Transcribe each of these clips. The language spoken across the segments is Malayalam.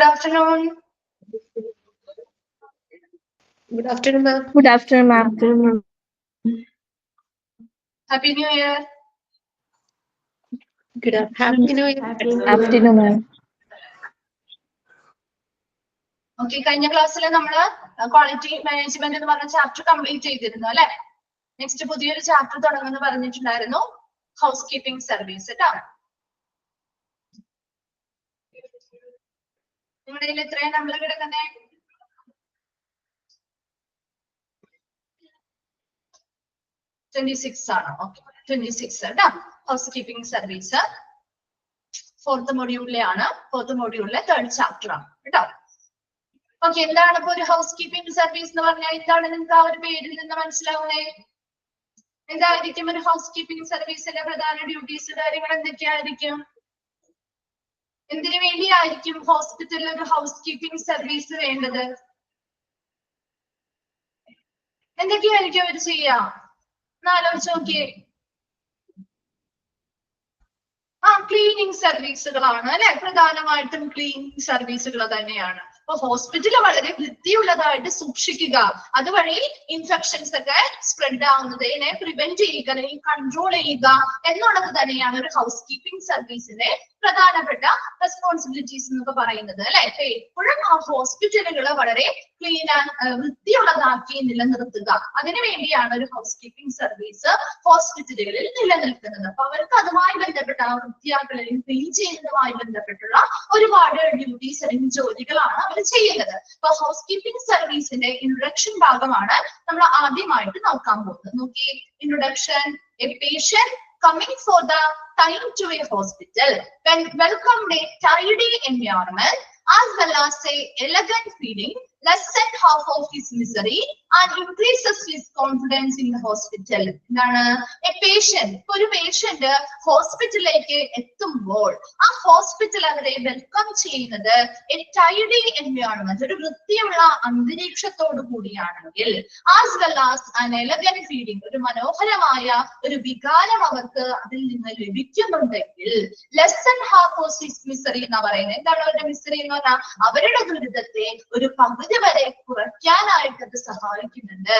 Good afternoon. Good afternoon, ma'am. Good afternoon, ma'am. Happy New Year. Good afternoon. Happy New Year. Afternoon, ma'am. Okay, കഴിഞ്ഞ ക്ലാസ്സിൽ നമ്മള് ക്വാളിറ്റി മാനേജ്മെന്റ് എന്ന് പറഞ്ഞ ചാപ്റ്റർ കംപ്ലീറ്റ് ചെയ്തിരുന്നു അല്ലെ. നെക്സ്റ്റ് പുതിയൊരു ചാപ്റ്റർ തുടങ്ങുമെന്ന് പറഞ്ഞിട്ടുണ്ടായിരുന്നു, ഹൗസ് കീപ്പിംഗ് സർവീസ് കേട്ടോ. നിങ്ങളുടെ കയ്യിൽ എത്രയാണ് നമ്മൾ കിടക്കുന്നേ? 26 ആണ്. ഓക്കെ, 26 കേട്ടോ. House keeping service 4th മൊഡ്യൂളിലാണ്. 4th മൊഡ്യൂളിലെ 3rd chapter ആണ് കേട്ടോ. ഓക്കെ, എന്താണ് ഇപ്പൊ ഒരു ഹൗസ് കീപ്പിംഗ് സർവീസ് എന്ന് പറഞ്ഞാൽ? എന്താണ് നിങ്ങൾക്ക് ആ ഒരു പേരിൽ നിന്ന് മനസ്സിലാവുന്നേ? എന്തായിരിക്കും ഒരു ഹൗസ് കീപ്പിംഗ് സർവീസിന്റെ പ്രധാന ഡ്യൂട്ടീസ്, കാര്യങ്ങൾ എന്തൊക്കെയായിരിക്കും? എന്തിനു വേണ്ടിയായിരിക്കും ഹോസ്പിറ്റലിൽ ഒരു ഹൗസ് കീപ്പിംഗ് സർവീസ് വേണ്ടത്? എന്തൊക്കെയായിരിക്കും അവർ ചെയ്യാ? ആലോചിച്ച് നോക്കിയേ. ക്ലീനിങ് സർവീസുകളാണ് അല്ലെ, പ്രധാനമായിട്ടും ക്ലീനിങ് സർവീസുകൾ തന്നെയാണ്. അപ്പൊ ഹോസ്പിറ്റൽ വളരെ വൃത്തിയുള്ളതായിട്ട് സൂക്ഷിക്കുക, അതുവഴി ഇൻഫെക്ഷൻസ് ഒക്കെ സ്പ്രെഡ് ആവുന്നതിനെ പ്രിവെന്റ് ചെയ്യുക അല്ലെങ്കിൽ കൺട്രോൾ ചെയ്യുക എന്നുള്ളത് തന്നെയാണ് ഒരു ഹൗസ് കീപ്പിംഗ് സർവീസിന്റെ പ്രധാനപ്പെട്ട റെസ്പോൺസിബിലിറ്റീസ് എന്നൊക്കെ പറയുന്നത് അല്ലെ. എപ്പോഴും ആ ഹോസ്പിറ്റലുകൾ വളരെ ക്ലീൻ ആൻഡ് വൃത്തിയുള്ളതാക്കി നിലനിർത്തുക, അതിനുവേണ്ടിയാണ് ഒരു ഹൗസ് കീപ്പിംഗ് സർവീസ് ഹോസ്പിറ്റലുകളിൽ നിലനിൽക്കുന്നത്. അപ്പൊ അവർക്ക് അതുമായി ബന്ധപ്പെട്ട വൃത്തിയാക്കൽ അല്ലെങ്കിൽ ക്ലീൻ ചെയ്യുന്നതുമായി ബന്ധപ്പെട്ടുള്ള ഒരുപാട് ഡ്യൂട്ടീസ് അല്ലെങ്കിൽ ജോലികളാണ് അവർ ചെയ്യുന്നത്. അപ്പൊ ഹൗസ് കീപ്പിംഗ് സർവീസിന്റെ ഇൻട്രൊഡക്ഷൻ ഭാഗമാണ് നമ്മൾ ആദ്യമായിട്ട് നോക്കാൻ പോകുന്നത്. നോക്കി, introduction. A patient coming for the time to a hospital when welcomed a tidy environment as well as a elegant feeling lessen half of his misery and increases his confidence in the hospital. എന്താണ് എ പേഷ്യന്റ്? ഒരു പേഷ്യന്റ് ഹോസ്പിറ്റലിലേക്ക് എത്തുമ്പോൾ ആ ഹോസ്പിറ്റൽ അവരെ വെൽക്കം ചെയ്യുന്നത് എ ടൈഡി എൻവയോൺമെന്റ്, ഒരു വൃത്തിയുള്ള അന്തരീക്ഷത്തോടു കൂടിയാണെങ്കിൽ, as well as an elegant feeling, ഒരു മനോഹരമായ ഒരു വികാരം അവർക്ക് അതിൽ നിന്ന് ലഭിക്കുന്നുണ്ടെങ്കിൽ, lessen half of his misery എന്ന് പറയുന്നത്. എന്താണ് അവരുടെ മിസറി എന്ന് പറഞ്ഞാൽ? അവരുടെ ദുരിതത്തെ ഒരു പകുതി വരെ കുറയ്ക്കാനായിട്ട് അത് സഹായിക്കുന്നുണ്ട്.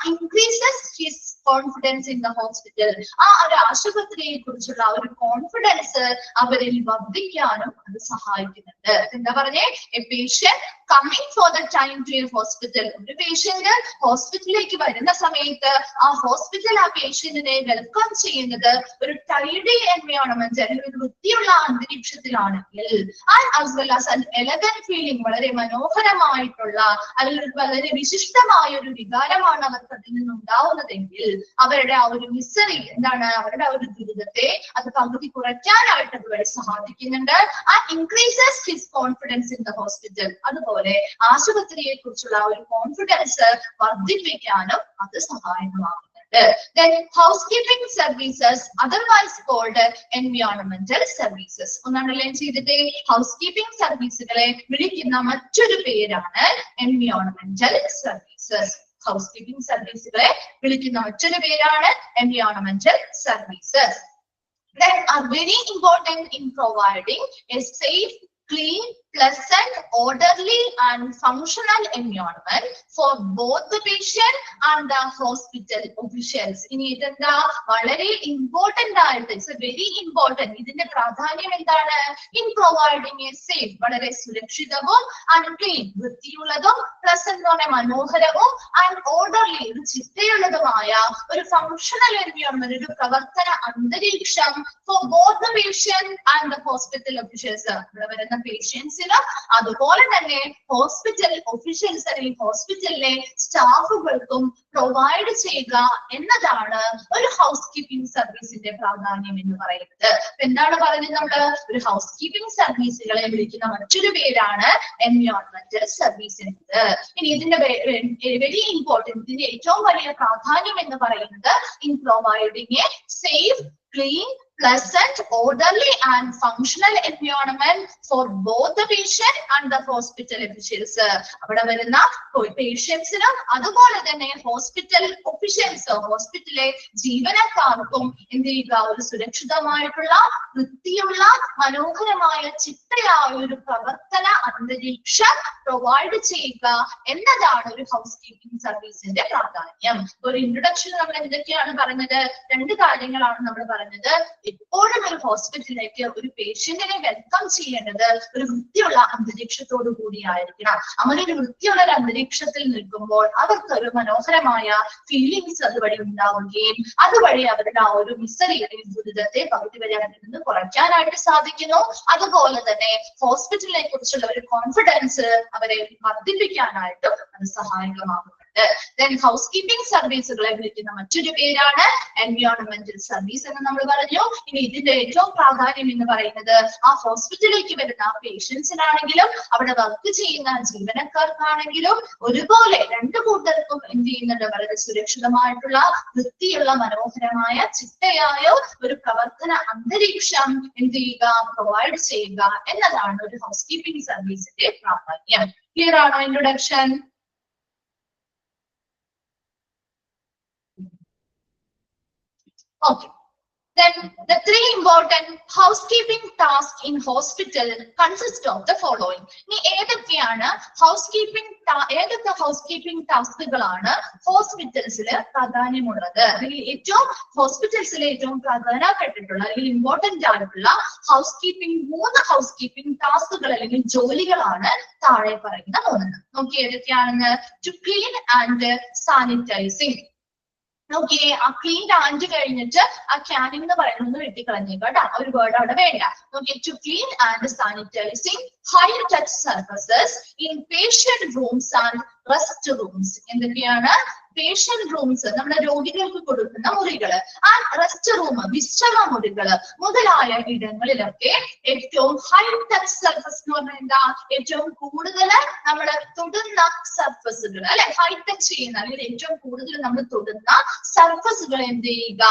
Increases his confidence in the hospital, ആ ഒരു ആശുപത്രിയെ കുറിച്ചുള്ള ഒരു കോൺഫിഡൻസ് അവരിൽ വർദ്ധിക്കാനും അത് സഹായിക്കുന്നുണ്ട്. എന്താ പറഞ്ഞേ? A patient coming for the time to a hospital, ഒരു പേഷ്യന്റ് ഹോസ്പിറ്റലിലേക്ക് വരുന്ന സമയത്ത് ആ ഹോസ്പിറ്റൽ ആ പേഷ്യന്റിനെ വെൽക്കം ചെയ്യുന്നത് ഒരു ടൈഡി എൻവയോൺമെന്റ് അല്ലെങ്കിൽ ഒരു വൃത്തിയുള്ള അന്തരീക്ഷത്തിലാണെങ്കിൽ, as well as an elegant feeling, വളരെ മനോഹരമായിട്ടുള്ള അല്ലെങ്കിൽ വളരെ വിശിഷ്ടമായ ഒരു വികാരമാണ് അവർക്ക് അതിൽ നിന്നുണ്ടാവുന്നതെങ്കിൽ, അവരുടെ ആ ഒരു മിസറി എന്താണ്, അവരുടെ ആ ഒരു ദുരിതത്തെ അത് പകുതി കുറയ്ക്കാനായിട്ട് അതുവരെ സഹായിക്കുന്നുണ്ട്. Increases his confidence in the hospital, അതുപോലെ ആശുപത്രിയെ കുറിച്ചുള്ള ഒരു കോൺഫിഡൻസ് വർദ്ധിപ്പിക്കാനും അത് സഹായകമാകുന്നുണ്ട്. Then housekeeping services, otherwise called environmental services. ഒന്നാണല്ലേ ചെയ്തിട്ട് ഹൗസ്കീപ്പിംഗ് സർവീസുകളെ വിളിക്കുന്ന മറ്റൊരു പേരാണ് എൻവയോൺമെന്റൽ സർവീസസ്. ഹൗസ്കീപ്പിംഗ് സർവീസുകളെ വിളിക്കുന്ന മറ്റൊരു പേരാണ് എൻവയോൺമെന്റൽ services. That are very important in providing a safe, clean, pleasant, orderly and functional environment for both the patient and the hospital officials. ഇനി ഇതെന്താ വളരെ ഇമ്പോർട്ടന്റ് ആയിട്ട്, ഇറ്റ്സ് വെരി ഇമ്പോർട്ടന്റ്. ഇതിന്റെ പ്രാധാന്യം എന്താണ്? ഇൻ പ്രൊവൈഡിങ് എ സേഫ്, വളരെ സുരക്ഷിതവും ആൻഡ് ക്ലീൻ, വൃത്തിയുള്ളതും, പ്ലസന്റ് എന്ന് പറഞ്ഞാൽ മനോഹരവും, ആൻഡ് ഓർഡർലി, ഒരു ചിട്ടയുള്ളതുമായ ഒരു ഫങ്ഷണൽ എൻവയോൺമെന്റ്, ഒരു പ്രവർത്തന അന്തരീക്ഷം for both the patient and the hospital officials. ഇവിടെ വരുന്ന പേഷ്യൻസിനും അതുപോലെ തന്നെ ഹോസ്പിറ്റൽ ഒഫീഷ്യൽസ് അല്ലെങ്കിൽ ഹോസ്പിറ്റലിലെ സ്റ്റാഫുകൾക്കും പ്രൊവൈഡ് ചെയ്യുക എന്നതാണ് ഒരു ഹൗസ് കീപ്പിംഗ് സർവീസിന്റെ പ്രാധാന്യം എന്ന് പറയുന്നത്. എന്താണ് പറയുന്നത്? നമ്മള് ഒരു ഹൗസ് കീപ്പിംഗ് സർവീസുകളെ വിളിക്കുന്ന മറ്റൊരു പേരാണ് എൻവയോൺമെന്റൽ സർവീസ് എന്നത്. ഇനി ഇതിന്റെ വെരി ഇമ്പോർട്ടന്റ്, ഇതിന്റെ ഏറ്റവും വലിയ പ്രാധാന്യം എന്ന് പറയുന്നത് in providing A safe, clean, pleasant, orderly and functional environment for both the patient and the hospital officials. അവിടെ വരുന്ന പേഷ്യൻസിനും അതുപോലെ തന്നെ ഹോസ്പിറ്റൽ ഒഫീഷ്യൽസ് ഹോസ്പിറ്റലിലെ ജീവനക്കാർക്കും എന്ത് ചെയ്യുക, ഒരു സുരക്ഷിതമായിട്ടുള്ള വൃത്തിയുള്ള മനോഹരമായ ചിട്ടയായ ഒരു പ്രവർത്തന അന്തരീക്ഷം പ്രൊവൈഡ് ചെയ്യുക എന്നതാണ് ഒരു ഹൗസ് കീപ്പിംഗ് സർവീസിന്റെ പ്രാധാന്യം. ഒരു ഇൻട്രൊഡക്ഷൻ നമ്മൾ എന്തൊക്കെയാണ് പറഞ്ഞത്? രണ്ട് കാര്യങ്ങളാണ് നമ്മൾ പറഞ്ഞത്. എപ്പോഴും ഒരു ഹോസ്പിറ്റലിലേക്ക് ഒരു പേഷ്യന്റിനെ വെൽക്കം ചെയ്യേണ്ടത് ഒരു വൃത്തിയുള്ള അന്തരീക്ഷത്തോടു കൂടിയായിരിക്കണം. അങ്ങനെ ഒരു വൃത്തിയുള്ള ഒരു അന്തരീക്ഷത്തിൽ നിൽക്കുമ്പോൾ അവർക്ക് ഒരു മനോഹരമായ ഫീലിങ്സ് അതുവഴി ഉണ്ടാവുകയും അതുവഴി അവരുടെ ആ ഒരു മിസറിയുടെ ദുരിതത്തെ പകുതി വരെ അതിൽ നിന്ന് കുറയ്ക്കാനായിട്ട് സാധിക്കുന്നു. അതുപോലെ തന്നെ ഹോസ്പിറ്റലിനെ കുറിച്ചുള്ള ഒരു കോൺഫിഡൻസ് അവരെ വർദ്ധിപ്പിക്കാനായിട്ടും അത് സഹായകമാകുന്നുണ്ട്. Then ഹൗസ് കീപ്പിംഗ് സർവീസുകളെ വിളിക്കുന്ന മറ്റൊരു പേരാണ് എൻവയോൺമെന്റൽ സർവീസ് എന്ന് നമ്മൾ പറഞ്ഞു. ഇനി ഇതിന്റെ ഏറ്റവും പ്രാധാന്യം എന്ന് പറയുന്നത് ആ ഹോസ്പിറ്റലിലേക്ക് വരുന്ന പേഷ്യൻസിനാണെങ്കിലും അവിടെ വർക്ക് ചെയ്യുന്ന ജീവനക്കാർക്കാണെങ്കിലും ഒരുപോലെ രണ്ടു കൂട്ടർക്കും എന്ത് ചെയ്യുന്നുണ്ട്, വളരെ സുരക്ഷിതമായിട്ടുള്ള വൃത്തിയുള്ള മനോഹരമായ ചിട്ടയായ ഒരു പ്രവർത്തന അന്തരീക്ഷം എന്ത് ചെയ്യുക, പ്രൊവൈഡ് ചെയ്യുക എന്നതാണ് ഒരു ഹൗസ് കീപ്പിംഗ് സർവീസിന്റെ പ്രാധാന്യം. ക്ലിയർ ആണോ introduction? Okay. Then the three important housekeeping tasks in hospital consist of the following. ഇനി ഏതൊക്കെ ഹൗസ്കീപ്പിംഗ് ടാസ്കുകളാണ് ഹോസ്പിറ്റൽസിൽ പ്രാധാന്യമുള്ളത്, അല്ലെങ്കിൽ ഏറ്റവും ഹോസ്പിറ്റൽസിലെ ഏറ്റവും പ്രധാനപ്പെട്ടിട്ടുള്ള അല്ലെങ്കിൽ ഇമ്പോർട്ടന്റ് ആയിട്ടുള്ള മൂന്ന് ഹൗസ്കീപ്പിംഗ് ടാസ്കുകൾ അല്ലെങ്കിൽ ജോലികളാണ് താഴെ പറയുന്ന മൂന്നെണ്ണം. നോക്കി ഏതൊക്കെയാണെന്ന്? To clean and sanitising. Okay, ആ ക്ലീൻ ആൻഡ് കഴിഞ്ഞിട്ട് ആ ക്യാനിങ് എന്ന് പറയുന്നത് വെട്ടിക്കളഞ്ഞേക്കാട്ടോ, ഒരു വേർഡ് അവിടെ വേണ്ട. Okay, to clean and sanitising high touch surfaces in patient rooms and rest rooms. എന്തൊക്കെയാണ്? പേഷ്യന്റ് റൂംസ്, നമ്മുടെ രോഗികൾക്ക് കൊടുക്കുന്ന മുറികള്, ആൻഡ് റെസ്റ്റ് റൂം വിശ്രമ മുറികള് മുതലായ ഇടങ്ങളിലൊക്കെ ഏറ്റവും ഹൈ ടച്ച് സർഫസ് എന്ന് പറഞ്ഞാൽ എന്താ? ഏറ്റവും കൂടുതൽ നമ്മൾ തൊടുന്ന സർഫസുകൾ അല്ലെ, ഹൈ ടച്ച് ചെയ്യുന്ന അല്ലെങ്കിൽ ഏറ്റവും കൂടുതൽ നമ്മൾ തൊടുന്ന സർഫസുകൾ എന്ത് ചെയ്യുക?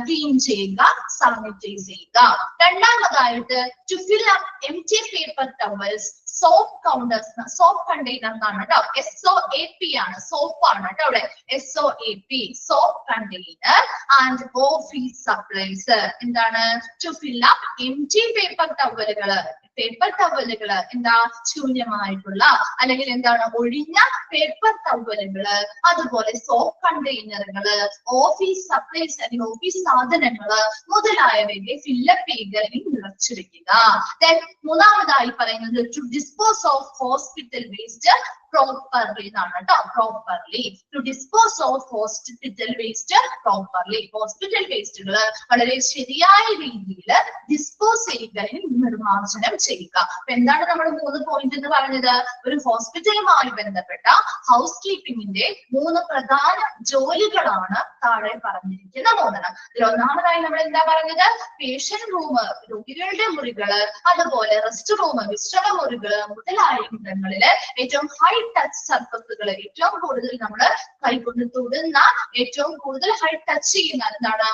ക്ലീൻ ചെയ്യുക, സാനിറ്റൈസ് ചെയ്യുക. രണ്ടാമതായിട്ട് to fill up empty paper towels, soap counters, soap container എന്നാണ് കേട്ടോ, SOAP ആണ്, സോപ്പ് ആണ് കേട്ടോ അവിടെ, SOAP soap container and office supplies. എന്താണ്? To fill up empty paper ടവലുകള്, പേപ്പർ ടവലുകള് എന്താ? ശൂന്യമായിട്ടുള്ള അല്ലെങ്കിൽ എന്താണ്? ഒഴിഞ്ഞ പേപ്പർ ടവലുകള്, അതുപോലെ സോപ്പ് കണ്ടെയ്നറുകള്, ഓഫീസ് സപ്ലൈസ് അല്ലെങ്കിൽ ഓഫീസ് സാധനങ്ങള് മുതലായവയെ ഫില്ലപ്പ് ചെയ്ത് അല്ലെങ്കിൽ നിറച്ചു വെക്കുക. മൂന്നാമതായി പറയുന്നത് to dispose of hospital waste properly എന്നാണ് കേട്ടോ, properly. To dispose of hospital waste properly. Hospital വേസ്റ്റുകള് വളരെ ശരിയായ രീതിയിൽ ഡിസ്പോസ് ചെയ്യുക അല്ലെങ്കിൽ നിർമ്മാർജ്ജനം ചെയ്യുക. അപ്പൊ എന്താണ് നമ്മൾ 3 പോയിന്റ് എന്ന് പറഞ്ഞത്? ഒരു ഹോസ്പിറ്റലുമായി ബന്ധപ്പെട്ട ഹൗസ് കീപ്പിംഗിന്റെ 3 പ്രധാന ജോലികളാണ് താഴെ പറഞ്ഞിരിക്കുന്ന 3. ഇതിൽ ഒന്നാമതായി നമ്മൾ എന്താ പറഞ്ഞത്? പേഷ്യന്റ് റൂം, രോഗികളുടെ മുറികള്, അതുപോലെ റെസ്റ്റ് റൂം, വിശ്രമ മുറികള് മുതലായ ഇടങ്ങളില് ഏറ്റവും ഹൈ ടച്ച് സർഫസുകൾ, ഏറ്റവും കൂടുതൽ നമ്മൾ കൈകൊണ്ട് തൊടുന്ന, ഏറ്റവും കൂടുതൽ ഹൈ ടച്ച് ചെയ്യുന്ന എന്താണ്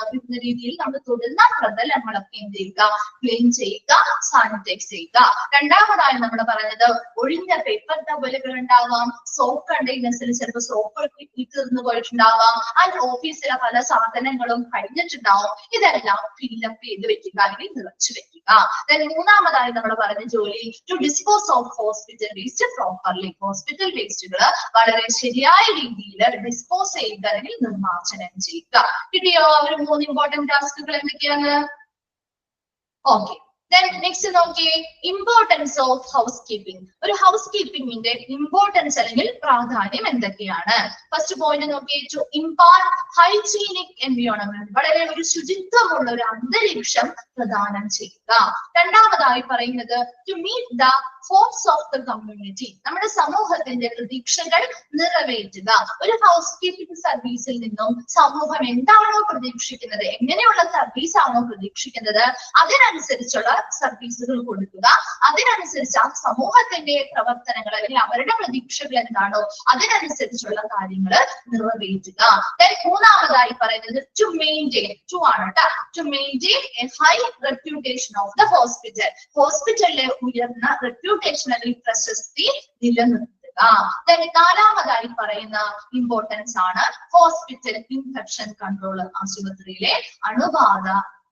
രീതിയിൽ നമ്മൾ തൊടുന്ന പ്രതലങ്ങളൊക്കെ എന്ത് ചെയ്യുക? ക്ലീൻ ചെയ്യുക, സാനിറ്റൈസ് ചെയ്യുക. രണ്ടാമതായി നമ്മൾ പറഞ്ഞത് ഒഴിഞ്ഞ പേപ്പർ ടവലുകൾ ഉണ്ടാവാം, സോപ്പ് കണ്ടെയ്നേഴ്സിൽ ചിലപ്പോൾ സോപ്പ് തീർന്നു പോയിട്ടുണ്ടാവാം, ആൻഡ് ഓഫീസിലെ പല സാധനങ്ങളും കഴിഞ്ഞിട്ടുണ്ടാവും. ഇതെല്ലാം ഫില്ലപ്പ് ചെയ്ത് വെക്കുക അല്ലെങ്കിൽ നിറച്ചു വെക്കുക. മൂന്നാമതായി നമ്മൾ പറഞ്ഞ ജോലി to dispose of hospital waste properly. Hospital വേസ്റ്റുകൾ വളരെ ശരിയായ രീതിയിൽ ഡിസ്പോസ് ചെയ്യുക അല്ലെങ്കിൽ നിർമ്മാർജ്ജനം ചെയ്യുക. കിട്ടിയോ? ഒരു 3 ഇമ്പോർട്ടന്റ് ടാസ്കുകൾ എന്തൊക്കെയാണ്? ഓക്കെ. നെക്സ്റ്റ് നോക്കിയേ, ഇമ്പോർട്ടൻസ് ഓഫ് ഹൗസ് കീപ്പിംഗ്. ഒരു ഹൗസ് കീപ്പിംഗിന്റെ ഇമ്പോർട്ടൻസ് അല്ലെങ്കിൽ പ്രാധാന്യം എന്തൊക്കെയാണ്? ഫസ്റ്റ് പോയിന്റ് നോക്കിയേ, ടു ഇംപാർട്ട് ഹൈജീനിക് എൻവയോൺമെന്റ്, വളരെ ഒരു ശുചിത്വമുള്ള ഒരു അന്തരീക്ഷം പ്രദാനം ചെയ്യുക. രണ്ടാമതായി പറയുന്നത് to meet the hopes of the community, നമ്മുടെ സമൂഹത്തിന്റെ പ്രതീക്ഷകൾ നിറവേറ്റുക. ഒരു ഹൗസ് കീപ്പിംഗ് സർവീസിൽ നിന്നും സമൂഹം എന്താണോ പ്രതീക്ഷിക്കുന്നത്, എങ്ങനെയുള്ള സർവീസ് ആണോ പ്രതീക്ഷിക്കുന്നത്, അതിനനുസരിച്ചുള്ള സർവീസുകൾ കൊടുക്കുക. അതിനനുസരിച്ച് ആ സമൂഹത്തിന്റെ പ്രവർത്തനങ്ങൾ അല്ലെങ്കിൽ അവരുടെ പ്രതീക്ഷകൾ എന്താണോ അതിനനുസരിച്ചുള്ള കാര്യങ്ങൾ നിറവേറ്റുക. മൂന്നാമതായി പറയുന്നത് ടു മെയിൻറ്റെയിൻ, ടു ആണ് കേട്ടോ, to maintain a high reputation of the hospital, ഹോസ്പിറ്റലിലെ ഉയർന്ന റെപ്യൂട്ടേഷണൽ പ്രശസ്തി നിലനിർത്തുക. നാലാമതായി പറയുന്ന ഇമ്പോർട്ടൻസ് ആണ് ഹോസ്പിറ്റൽ ഇൻഫെക്ഷൻ കൺട്രോൾ, ആശുപത്രിയിലെ അണുബാധ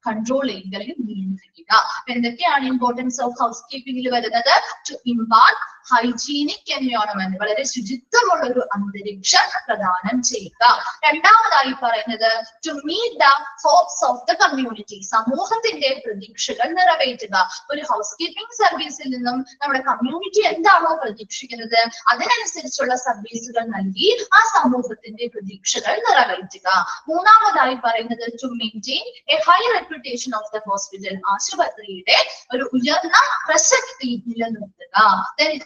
കൺട്രോൾ ചെയ്യൽ നിയന്ത്രിക്കുക. എന്തൊക്കെയാണ് ഇമ്പോർട്ടൻസ് ഓഫ് ഹൗസ് കീപ്പിംഗിൽ വരുന്നത്? ടു ഇമ്പാർട്ട് ഹൈജീനിക് എൻവയോൺമെന്റ്, വളരെ ശുചിത്വമുള്ള ഒരു അന്തരീക്ഷം പ്രദാനം ചെയ്യുക. രണ്ടാമതായി പറയുന്നത് to meet the hopes of the community, സമൂഹത്തിന്റെ പ്രതീക്ഷകൾ നിറവേറ്റുക. ഒരു ഹൗസ് കീപ്പിംഗ് സർവീസിൽ നിന്നും നമ്മുടെ കമ്മ്യൂണിറ്റി എന്താണോ പ്രതീക്ഷിക്കുന്നത് അതിനനുസരിച്ചുള്ള സർവീസുകൾ നൽകി ആ സമൂഹത്തിന്റെ പ്രതീക്ഷകൾ നിറവേറ്റുക. മൂന്നാമതായി പറയുന്നത് to maintain a high reputation of the hospital, ആശുപത്രിയുടെ ഒരു ഉയർന്ന പ്രസക്തി നിലനിർത്തുക.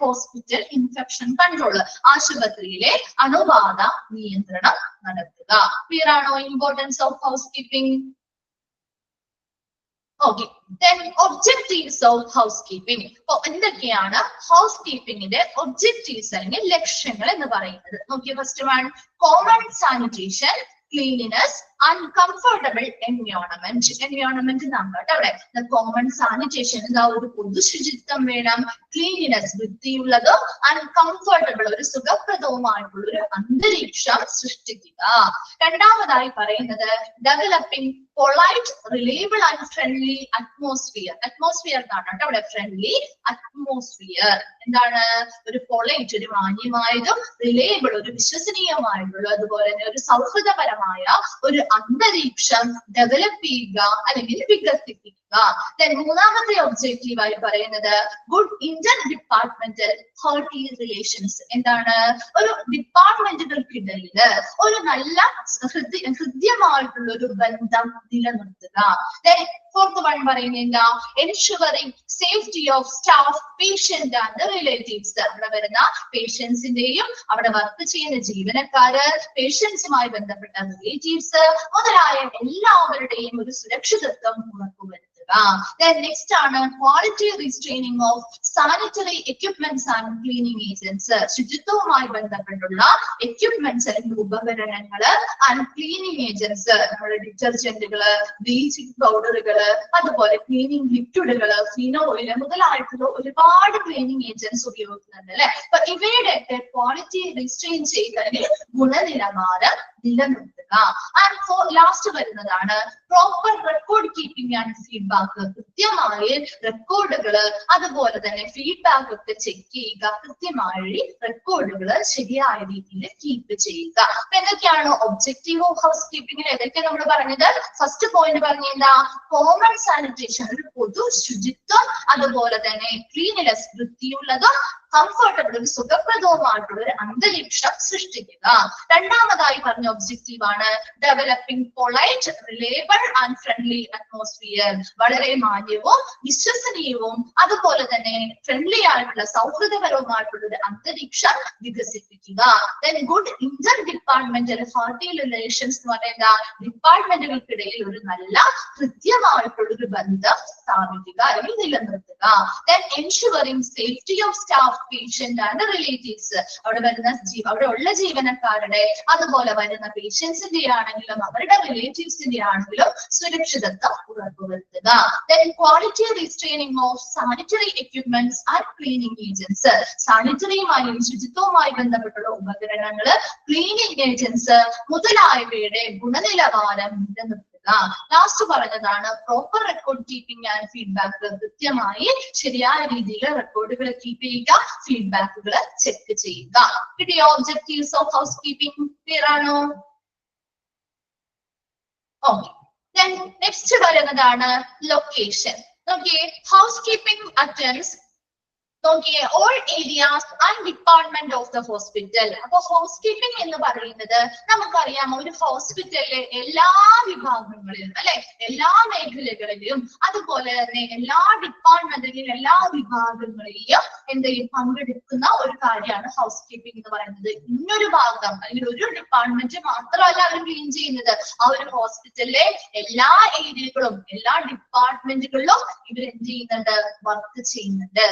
ഹോസ്പിറ്റൽ ഇൻഫെക്ഷൻ കൺട്രോൾ, ആശുപത്രിയിലെ അണുബാധ നിയന്ത്രണം നടത്തുക. ക്ലിയർ ആണോ importance of house keeping? Okay, objectives of house keeping. അപ്പൊ എന്തൊക്കെയാണ് ഹൗസ് കീപ്പിംഗിന്റെ ഒബ്ജക്റ്റീവ്സ് അല്ലെങ്കിൽ ലക്ഷ്യങ്ങൾ എന്ന് പറയുന്നത്? നോക്കിയ first one, common sanitation, cleanliness and comfortable environment. Environment നമ്മുടെ അവിടെ കോമൺ സാനിറ്റേഷൻ, എന്താ, ഒരു പൊതു ശുചിത്വം വേണം. ക്ലീനിനെസ്, വൃത്തിയുള്ളതും ആൻഡ് കംഫർട്ടബിൾ, ഒരു സുഖപ്രദവുമായിട്ടുള്ള ഒരു അന്തരീക്ഷം സൃഷ്ടിക്കുക. രണ്ടാമതായി പറയുന്നത് developing polite, reliable and friendly atmosphere. Atmosphere എന്നാണ് കേട്ടോ അവിടെ, ഫ്രണ്ട്ലി അറ്റ്മോസ്ഫിയർ. എന്താണ്? ഒരു പൊളൈറ്റ്, ഒരു മാന്യമായതും റിലയബിൾ, ഒരു വിശ്വസനീയമായിട്ടുള്ള, അതുപോലെ തന്നെ ഒരു സൗഹൃദപരമായ ഒരു അന്തരീക്ഷം ഡെവലപ്പ് ചെയ്യുക അല്ലെങ്കിൽ വികസിപ്പിക്കുക. മൂന്നാമത്തെ ഒബ്ജക്റ്റീവ് ആയി പറയുന്നത് ഗുഡ് ഇന്റർ ഡിപ്പാർട്ട്മെന്റൽ ഹെർട്ടി റിലേഷൻസ്. എന്താണ്? ഒരു ഡിപ്പാർട്ട്മെന്റുകൾക്കിടയിൽ ഒരു നല്ല ഹൃദ്യമായിട്ടുള്ള ഒരു ബന്ധം നിലനിർത്തുക. ഫോർത്ത് വൺ പറയുന്നില്ല ensuring safety of staff, patient and relatives. അവിടെ വരുന്ന പേഷ്യൻസിന്റെയും അവിടെ വർക്ക് ചെയ്യുന്ന ജീവനക്കാര്, പേഷ്യൻസുമായി ബന്ധപ്പെട്ട റിലേറ്റീവ്സ് മുതലായ എല്ലാവരുടെയും ഒരു സുരക്ഷിതത്വം ഉറപ്പുവരുത്തുക. നെക്സ്റ്റ് ആണ് quality restraining of sanitary equipments and cleaning agents. ശുചിത്വവുമായി ബന്ധപ്പെട്ടുള്ള എക്യുപ്മെന്റ്സ് അല്ലെങ്കിൽ ഉപകരണങ്ങള് ആൻഡ് ക്ലീനിങ് ഏജൻസ്, നമ്മുടെ ഡിറ്റർജന്റുകള്, ബ്ലീച്ചിങ് പൗഡറുകള്, അതുപോലെ ക്ലീനിങ് ലിക്വിഡുകള്, ഫിനോയില് മുതലായിട്ടുള്ള ഒരുപാട് ക്ലീനിങ് ഏജൻസ് ഉപയോഗിക്കുന്നുണ്ട് അല്ലെ. അപ്പൊ ഇവയുടെ ക്വാളിറ്റി റീസ്ട്രെയിൻ ചെയ്ത് ഗുണനിലവാരം നിലനിർത്തുക. ആൻഡ് ലാസ്റ്റ് വരുന്നതാണ് proper record keeping and feedback. കൃത്യമായി റെക്കോർഡുകള് അതുപോലെ തന്നെ ഫീഡ്ബാക്ക് ഒക്കെ ചെക്ക് ചെയ്യുക. കൃത്യമായി റെക്കോർഡുകള് ശരിയായ രീതിയിൽ കീപ്പ് ചെയ്യുക. അപ്പൊ എന്തൊക്കെയാണ് ഒബ്ജക്റ്റീവ് ഓഫ് ഹൗസ് കീപ്പിംഗിൽ ഏതൊക്കെ നമ്മൾ പറഞ്ഞത്? ഫസ്റ്റ് പോയിന്റ് പറഞ്ഞാ കോമൺ സാനിറ്റേഷൻ, ഒരു പൊതു ശുചിത്വം, അതുപോലെ തന്നെ ക്ലീനിനെസ്, വൃത്തിയുള്ളതും കംഫർട്ടബിൾ, ഒരു സുഖപ്രദവുമായിട്ടുള്ള ഒരു അന്തരീക്ഷം സൃഷ്ടിക്കുക. രണ്ടാമതായി പറഞ്ഞ ഒബ്ജക്റ്റീവ് ആണ് developing polite, reliable and friendly atmosphere. വളരെ മാന്യവും വിശ്വസനീയവും അതുപോലെ തന്നെ ഫ്രണ്ട്ലി ആയിട്ടുള്ള സൗഹൃദപരവുമായിട്ടുള്ള ഒരു അന്തരീക്ഷം വികസിപ്പിക്കുക. ഗുഡ് ഇന്റർ ഡിപ്പാർട്ട്മെന്റൽ ഹെർട്ടി റിലേഷൻസ് എന്ന് പറയുന്ന ഡിപ്പാർട്ട്മെന്റുകൾക്കിടയിൽ ഒരു നല്ല കൃത്യമായിട്ടുള്ള ഒരു ബന്ധം സ്ഥാപിക്കുക അല്ലെങ്കിൽ നിലനിർത്തുക. Ensuring safety of staff, patient and relatives. അവിടെ വരുന്ന അവിടെ ഉള്ള ജീവനക്കാരുടെ അതുപോലെ വരുന്ന പേഷ്യൻസിന്റെ ആണെങ്കിലും അവരുടെ റിലേറ്റീവ്സിന്റെ ആണെങ്കിലും സുരക്ഷിതത്വം ഉറപ്പുവരുത്തുക. Quality restraining of sanitary equipments and cleaning agents. സാനിറ്ററിയുമായി ശുചിത്വവുമായി ബന്ധപ്പെട്ടുള്ള ഉപകരണങ്ങള്, ക്ലീനിങ് ഏജൻസ് മുതലായവയുടെ ഗുണനിലവാരം നിലനിർത്തുക. ലാസ്റ്റ് പറഞ്ഞതാണ് proper record keeping and feedback. കൃത്യമായി ശരിയായ രീതിയിൽ റെക്കോർഡുകൾ കീപ്പ് ചെയ്യുക, ഫീഡ്ബാക്കുകൾ ചെക്ക് ചെയ്യുക. കിട്ടിയോ objectives of house keeping? Clear ആണോ? ഓക്കെ, നെക്സ്റ്റ് വരുന്നതാണ് location. Okay, house keeping attends. നോക്കിയേ, all areas and department of the hospital. അപ്പൊ ഹൗസ് കീപ്പിംഗ് എന്ന് പറയുന്നത് നമുക്കറിയാം ഒരു ഹോസ്പിറ്റലിലെ എല്ലാ വിഭാഗങ്ങളിലും അല്ലെ, എല്ലാ മേഖലകളിലും, അതുപോലെ തന്നെ എല്ലാ ഡിപ്പാർട്ട്മെന്റിലും എല്ലാ വിഭാഗങ്ങളിലും എന്തെങ്കിലും പങ്കെടുക്കുന്ന ഒരു കാര്യമാണ് ഹൗസ് കീപ്പിംഗ് എന്ന് പറയുന്നത്. ഇന്നൊരു ഭാഗം അല്ലെങ്കിൽ ഒരു ഡിപ്പാർട്ട്മെന്റ് മാത്രമല്ല അവർ ക്ലീൻ ചെയ്യുന്നത്, ആ ഒരു ഹോസ്പിറ്റലിലെ എല്ലാ ഏരിയകളും എല്ലാ ഡിപ്പാർട്ട്മെന്റുകളിലും ഇവർ എന്ത് ചെയ്യുന്നുണ്ട്, വർക്ക് ചെയ്യുന്നുണ്ട്.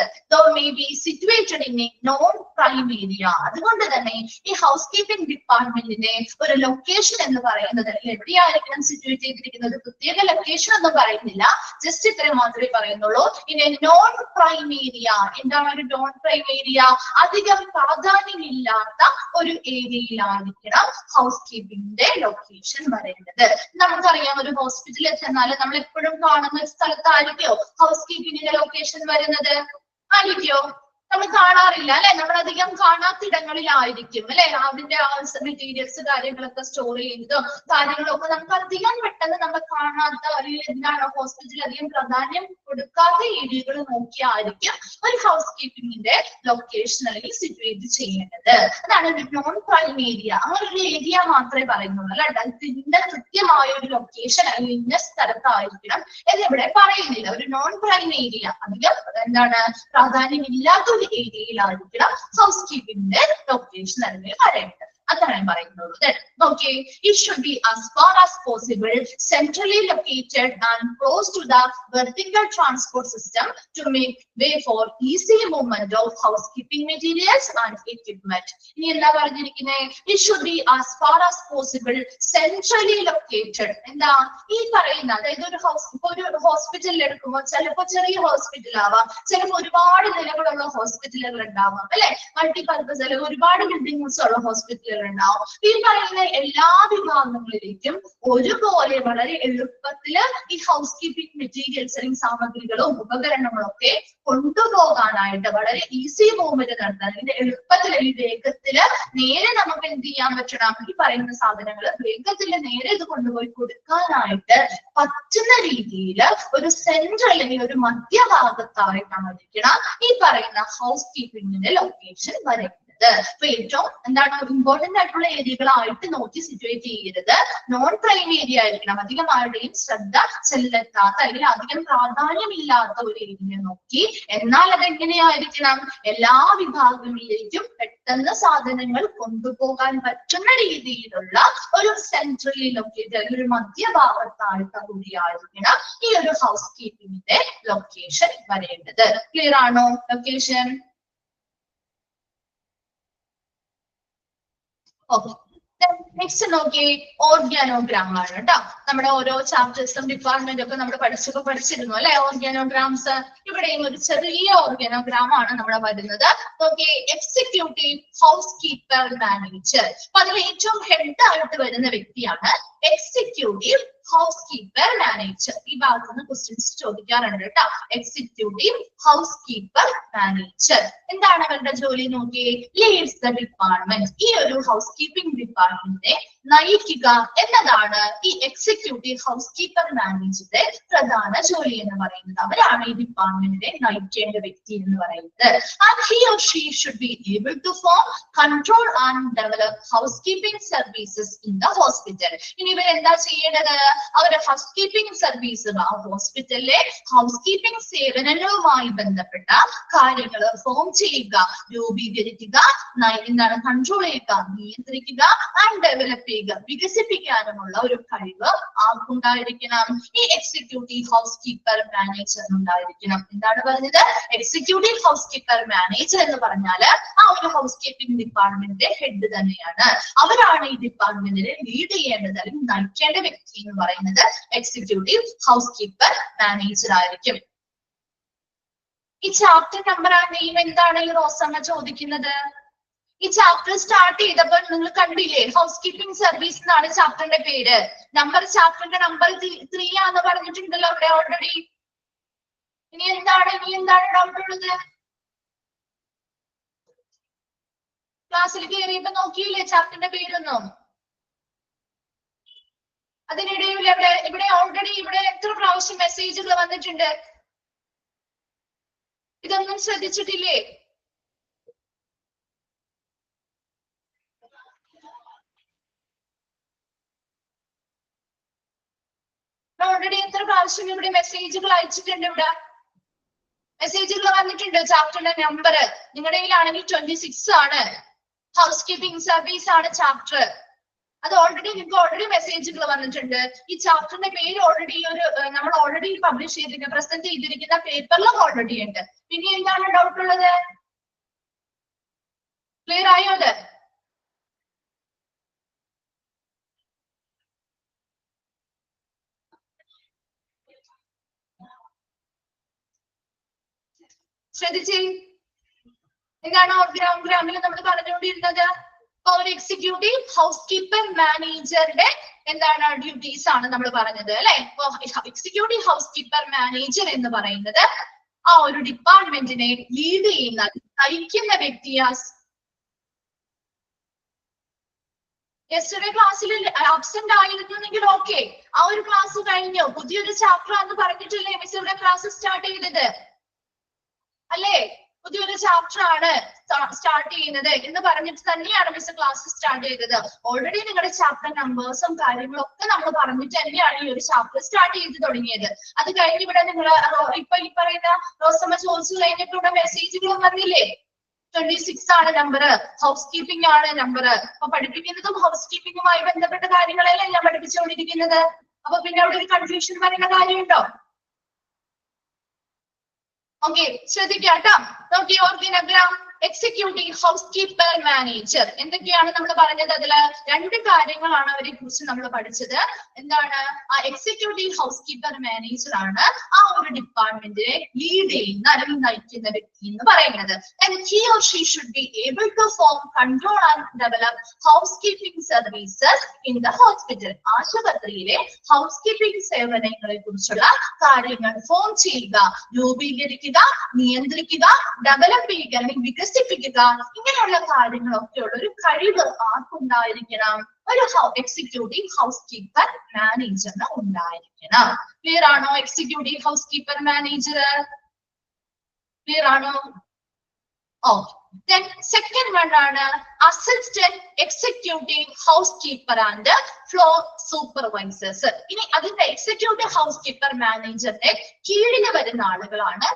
may be situated in a non-prime area. അതുകൊണ്ട് തന്നെ ഈ ഹൗസ് കീപ്പിംഗ് ഡിപ്പാർട്ട്മെന്റിന്റെ ഒരു ലൊക്കേഷൻ എന്ന് പറയുന്നത് എവിടെയായിരിക്കണം സിറ്റുവേറ്റ് ചെയ്തിരിക്കുന്നത്, പ്രത്യേക ലൊക്കേഷൻ ഒന്നും പറയുന്നില്ല, ജസ്റ്റ് ഇത്രയും മാത്രമേ പറയുന്നുള്ളൂ. In A non prime area. എന്താണ് ഒരു നോൺ പ്രൈം ഏരിയ? അധികം പ്രാധാന്യമില്ലാത്ത ഒരു ഏരിയയിലായിരിക്കണം ഹൗസ് കീപ്പിംഗിന്റെ ലൊക്കേഷൻ വരേണ്ടത്. നമുക്കറിയാം ഒരു ഹോസ്പിറ്റലിൽ ചെന്നാൽ നമ്മൾ എപ്പോഴും കാണുന്ന ഒരു സ്ഥലത്തായിരിക്കോ ഹൗസ് കീപ്പിംഗിന്റെ ലൊക്കേഷൻ വരുന്നത്? ആയിരിക്കോ? നമ്മൾ കാണാറില്ല അല്ലെ, നമ്മളധികം കാണാത്തിടങ്ങളിലായിരിക്കും അല്ലെ അതിന്റെ മെറ്റീരിയൽസ് കാര്യങ്ങളൊക്കെ സ്റ്റോർ ചെയ്യുന്നതും കാര്യങ്ങളൊക്കെ നമുക്ക് അധികം പെട്ടെന്ന് നമ്മൾ കാണാത്ത അല്ലെങ്കിൽ എന്താണ് ഹോസ്പിറ്റലിൽ അധികം പ്രാധാന്യം കൊടുക്കാത്ത ഏരിയകൾ നോക്കിയായിരിക്കും ഒരു ഹൗസ് കീപ്പിംഗിന്റെ ലൊക്കേഷൻ അല്ലെങ്കിൽ സിറ്റുവേറ്റ് ചെയ്യേണ്ടത്. അതാണ് ഒരു നോൺ പ്രൈം ഏരിയ. അങ്ങനെ ഒരു ഏരിയ മാത്രമേ പറയുന്നുള്ളൂ അല്ലെ, ഇതിന്റെ കൃത്യമായ ഒരു ലൊക്കേഷൻ അല്ലെങ്കിൽ ഇന്ന സ്ഥലത്തായിരിക്കണം എന്നിവിടെ പറയുന്നില്ല. ഒരു നോൺ പ്രൈം ഏരിയ, അധികം എന്താണ് പ്രാധാന്യമില്ലാത്ത ഒരു ഏരിയയിലായിരിക്കണം ഹൗസ് കീപ്പിംഗിന്റെ ലൊക്കേഷൻ അല്ലെങ്കിൽ പറയേണ്ടത്. അതാണ് പറയുന്നത്. Okay, it should be as far as possible centrally located and close to the vertical transport system to make way for easy movement of housekeeping materials and equipment. ഇനി എന്താ പറഞ്ഞിരിക്കുന്നത്? It should be as far as possible centrally located. എന്താ ഈ പറയുന്ന, അതായത് ഒരു ഹോസ്പിറ്റലിൽ എടുക്കുമ്പോൾ ചിലപ്പോൾ ചെറിയ ഹോസ്പിറ്റൽ ആവാം, ചിലപ്പോൾ ഒരുപാട് നിലകളുള്ള ഹോസ്പിറ്റലുകൾ ഉണ്ടാവാം അല്ലെ, മൾട്ടിപർപ്പസ് അല്ലെങ്കിൽ ഒരുപാട് ബിൽഡിംഗ്സ് ഉള്ള ഹോസ്പിറ്റലുകൾ ഉണ്ടാവും. ഈ പറയുന്ന എല്ലാ വിഭാഗങ്ങളിലേക്കും ഒരുപോലെ വളരെ എളുപ്പത്തില് ഈ ഹൗസ് കീപ്പിംഗ് മെറ്റീരിയൽസ് അല്ലെങ്കിൽ സാമഗ്രികളും ഉപകരണങ്ങളും ഒക്കെ കൊണ്ടുപോകാനായിട്ട് വളരെ ഈസി മൂവ്മെന്റ് നടത്താൻ, ഇതിന്റെ എളുപ്പത്തിൽ ഈ വേഗത്തില് നേരെ നമുക്ക് എന്ത് ചെയ്യാൻ പറ്റണം, ഈ പറയുന്ന സാധനങ്ങൾ വേഗത്തില് നേരെ ഇത് കൊണ്ടുപോയി കൊടുക്കാനായിട്ട് പറ്റുന്ന രീതിയിൽ ഒരു സെന്റർ അല്ലെങ്കിൽ ഒരു മധ്യഭാഗത്തായിട്ടായിരിക്കണം ഈ പറയുന്ന ഹൗസ് കീപ്പിംഗിന്റെ ലൊക്കേഷൻ വരേണ്ടത്. അപ്പൊ ഏറ്റവും എന്താണ് ഇമ്പോർട്ടന്റ് ആയിട്ടുള്ള ഏരിയകളായിട്ട് നോക്കി സിറ്റുവേറ്റ് ചെയ്യരുത്. നോൺ പ്രൈം ഏരിയ ആയിരിക്കണം, അധികം ആരുടെയും ശ്രദ്ധ ചെല്ലെത്താത്ത അല്ലെങ്കിൽ അധികം പ്രാധാന്യമില്ലാത്ത ഒരു ഏരിയ നോക്കി. എന്നാൽ അതെങ്ങനെയായിരിക്കണം, എല്ലാ വിഭാഗങ്ങളിലേക്കും പെട്ടെന്ന് സാധനങ്ങൾ കൊണ്ടുപോകാൻ പറ്റുന്ന രീതിയിലുള്ള ഒരു സെൻട്രലി ലൊക്കേറ്റ് അല്ലെങ്കിൽ ഒരു മധ്യഭാഗത്തായിട്ട് കൂടിയായിരിക്കണം ഈ ഒരു ഹൗസ് കീപ്പിംഗിന്റെ ലൊക്കേഷൻ വരേണ്ടത്. ക്ലിയർ ആണോ ലൊക്കേഷൻ? ഓക്കെ, നെക്സ്റ്റ് നോക്കി ഓർഗാനോഗ്രാം ആണ് കേട്ടോ. നമ്മുടെ ഓരോ ചാപ്റ്റേഴ്സും ഡിപ്പാർട്ട്മെന്റും ഒക്കെ നമ്മൾ പഠിച്ചിരുന്നു അല്ലെ ഓർഗാനോഗ്രാംസ്. ഇവിടെയും ഒരു ചെറിയ ഓർഗാനോഗ്രാം ആണ് നമ്മുടെ വരുന്നത്. Okay, executive housekeeper manager. അപ്പൊ അതിൽ ഏറ്റവും ഹെഡ് ആയിട്ട് വരുന്ന വ്യക്തിയാണ് എക്സിക്യൂട്ടീവ് ഹൗസ് കീപ്പർ മാനേജർ. ഈ ഭാഗത്ത് നിന്ന് ക്വസ്റ്റ്യൻസ് ചോദിക്കാറുണ്ട് കേട്ടോ. എക്സിക്യൂട്ടീവ് ഹൗസ് കീപ്പർ മാനേജർ എന്താണ് അവരുടെ ജോലി നോക്കി? Leeds the department. ഈ ഒരു ഹൗസ് കീപ്പിംഗ് ഡിപ്പാർട്ട്മെന്റിനെ നയിക്കുക എന്നതാണ് ഈ എക്സിക്യൂട്ടീവ് ഹൗസ് കീപ്പർ മാനേജറുടെ പ്രധാന ജോലി എന്ന് പറയുന്നത്. അവരാണ് ഈ ഡിപ്പാർട്ട്മെന്റിനെ നയിക്കേണ്ട വ്യക്തി എന്ന് പറയുന്നത്. And he or she should be able to form, control and develop house keeping services in the hospital. ഇനി ഇവർ എന്താ ചെയ്യേണ്ടത്? അവരുടെ ഹൗസ് കീപ്പിംഗ് സർവീസ് ആ ഹോസ്പിറ്റലിലെ ഹൗസ് കീപ്പിംഗ് സേവനങ്ങളുമായി ബന്ധപ്പെട്ട കാര്യങ്ങൾ ഫോം ചെയ്യുക, രൂപീകരിക്കുക, എന്താണ് കൺട്രോൾ ചെയ്യുക, നിയന്ത്രിക്കുക, ആൻഡ് ഡെവലപ്പ് ചെയ്യുക, വികസിപ്പിക്കാനുമുള്ള ഒരു കഴിവ് ആർക്കുണ്ടായിരിക്കണം? ഈ എക്സിക്യൂട്ടീവ് ഹൗസ് കീപ്പർ മാനേജറിനുണ്ടായിരിക്കണം. എന്താണ് പറഞ്ഞത്? എക്സിക്യൂട്ടീവ് ഹൗസ് കീപ്പർ മാനേജർ എന്ന് പറഞ്ഞാല് ആ ഒരു ഹൗസ് കീപ്പിംഗ് ഡിപ്പാർട്ട്മെന്റിന്റെ ഹെഡ് തന്നെയാണ്. അവരാണ് ഈ ഡിപ്പാർട്ട്മെന്റിനെ ലീഡ് ചെയ്യേണ്ടത് അല്ലെങ്കിൽ നയിക്കേണ്ട വ്യക്തി എന്ന് പറയുന്നത് എക്സിക്യൂട്ടീവ് ഹൗസ് കീപ്പർ മാനേജർ ആയിരിക്കും. ഈ ചാപ്റ്റർ നമ്പർ ആ നെയിം എന്താണ് ഈ റോസമ്മ ചോദിക്കുന്നത്? ഈ ചാപ്റ്റർ സ്റ്റാർട്ട് ചെയ്തപ്പോൾ നിങ്ങൾ കണ്ടില്ലേ, ഹൗസ് കീപ്പിംഗ് സർവീസ് എന്നാണ് ചാപ്റ്ററിന്റെ പേര്. ചാപ്റ്ററിന്റെ നമ്പർ 3 ആന്ന് പറഞ്ഞിട്ടുണ്ടല്ലോ അവിടെ ഓൾറെഡി. ഇനി എന്താണ് ഡൗട്ട് ഉള്ളത്? ക്ലാസ്സിൽ കയറിയപ്പോ നോക്കിയില്ലേ ചാപ്റ്ററിന്റെ പേരൊന്നും? അതിനിടയിൽ ഇവിടെ ഓൾറെഡി ഇവിടെ എത്ര പ്രാവശ്യം മെസ്സേജുകൾ വന്നിട്ടുണ്ട്? ഇതൊന്നും ശ്രദ്ധിച്ചിട്ടില്ലേ? ഓൾറെഡി എത്ര പ്രാവശ്യം ഇവിടെ മെസ്സേജുകൾ അയച്ചിട്ടുണ്ട്? ഇവിടെ മെസ്സേജുകൾ വന്നിട്ടുണ്ട്. ചാപ്റ്ററിന്റെ നമ്പർ നിങ്ങളുടെ കയ്യിലാണെങ്കിൽ 26 ആണ്. ഹൗസ് കീപ്പിംഗ് സർവീസ് ആണ് ചാപ്റ്റർ. അത് ഓൾറെഡി നിങ്ങൾക്ക് ഓൾറെഡി മെസ്സേജുകൾ വന്നിട്ടുണ്ട്. ഈ ചാപ്റ്ററിന്റെ പേര് ഓൾറെഡി നമ്മൾ ഓൾറെഡി പബ്ലിഷ് ചെയ്തിരിക്കുന്ന പ്രസന്റ് ചെയ്തിരിക്കുന്ന പേപ്പറിലും ഓൾറെഡി ഉണ്ട്. പിന്നെ എന്താണ് ഡൗട്ട് ഉള്ളത്? ക്ലിയർ ആയോ? അത് ശ്രദ്ധിച്ചേ. എന്താണ് ഗ്രാമിൽ നമ്മൾ പറഞ്ഞുകൊണ്ടിരുന്നത്? ഒരു എക്സിക്യൂട്ടീവ് ഹൗസ് കീപ്പർ മാനേജറുടെ എന്താണ് ഡ്യൂട്ടീസ് ആണ് നമ്മൾ പറഞ്ഞത് അല്ലെ? എക്സിക്യൂട്ടീവ് ഹൗസ് കീപ്പർ മാനേജർ എന്ന് പറയുന്നത് ആ ഒരു ഡിപ്പാർട്ട്മെന്റിനെ ലീഡ് ചെയ്യുന്ന, നയിക്കുന്ന വ്യക്തിയാ. യെസ്റ്റർഡേ ക്ലാസ്സിൽ അബ്സെന്റ് ആയിരുന്നെങ്കിൽ ഓക്കെ, ആ ഒരു ക്ലാസ് കഴിഞ്ഞു. പുതിയൊരു ചാപ്റ്റർ ആണെന്ന് പറഞ്ഞിട്ടില്ലേ മിസ് ഇവിടെ ക്ലാസ് സ്റ്റാർട്ട് ചെയ്തത് അല്ലേ? പുതിയൊരു ചാപ്റ്റർ ആണ് സ്റ്റാർട്ട് ചെയ്യുന്നത് എന്ന് പറഞ്ഞിട്ട് തന്നെയാണ് മിസ് ക്ലാസ് സ്റ്റാർട്ട് ചെയ്തത്. ഓൾറെഡി നിങ്ങളുടെ ചാപ്റ്റർ നമ്പേഴ്സും കാര്യങ്ങളും ഒക്കെ നമ്മൾ പറഞ്ഞിട്ട് തന്നെയാണ് ഈ ഒരു ചാപ്റ്റർ സ്റ്റാർട്ട് ചെയ്ത് തുടങ്ങിയത്. അത് കഴിഞ്ഞ് ഇവിടെ നിങ്ങൾ ഇപ്പൊ ഈ പറയുന്ന റോസമ്മ ചോദിച്ചു കഴിഞ്ഞിട്ട് ഇവിടെ മെസ്സേജുകളും വന്നില്ലേ? 26 ആണ് നമ്പർ, ഹൗസ് കീപ്പിംഗ് ആണ് നമ്പർ. അപ്പൊ പഠിപ്പിക്കുന്നതും ഹൗസ് കീപ്പിംഗുമായി ബന്ധപ്പെട്ട കാര്യങ്ങളല്ലേ ഞാൻ പഠിപ്പിച്ചുകൊണ്ടിരിക്കുന്നത്. അപ്പൊ പിന്നെ അവിടെ ഒരു കൺഫ്യൂഷൻ പറയുന്ന കാര്യമുണ്ടോ? ഓക്കെ, ശ്രദ്ധിക്കാട്ടോ. നോക്കി ഓർഗനഗ്രാം എക്സിക്യൂട്ടീവ് ഹൗസ് കീപ്പർ മാനേജർ എന്തൊക്കെയാണ് നമ്മൾ പറഞ്ഞത്? അതില് 2 കാര്യങ്ങളാണ് അവരെ കുറിച്ച് നമ്മൾ പഠിച്ചത്. എന്താണ്? ആ എക്സിക്യൂട്ടീവ് ഹൗസ് കീപ്പർ മാനേജർ ആണ് ആ ഒരു ഡിപ്പാർട്ട്മെന്റിനെ ലീഡ് ചെയ്യുന്ന അല്ലെങ്കിൽ നയിക്കുന്ന വ്യക്തി എന്ന് പറയുന്നത്. And he or she should be able to form, control and develop housekeeping services in the hospital. ആശുപത്രിയിലെ ഹൗസ് കീപ്പിംഗ് സേവനങ്ങളെ കുറിച്ചുള്ള കാര്യങ്ങൾ ഫോം ചെയ്യുക, രൂപീകരിക്കുക, നിയന്ത്രിക്കുക, ഡെവലപ്പ് ചെയ്യുക അല്ലെങ്കിൽ വികസിപ്പിക്കുക, ഇങ്ങനെയുള്ള കാര്യങ്ങളൊക്കെ ഉള്ള ഒരു കഴിവ് ആർക്കുണ്ടായിരിക്കണം? ഒരു എക്സിക്യൂട്ടീവ് ഹൗസ് കീപ്പർ മാനേജറിന് ഉണ്ടായിരിക്കണം. ക്ലിയർ ആണോ? Executive housekeeper manager clear ആണോ? ഓക്കെ. Then second one ആണ് assistant executive housekeeper and floor supervisors. ഇനി അതിന്റെ എക്സിക്യൂട്ടീവ് ഹൗസ് കീപ്പർ മാനേജറിന്റെ കീഴിൽ വരുന്ന ആളുകളാണ്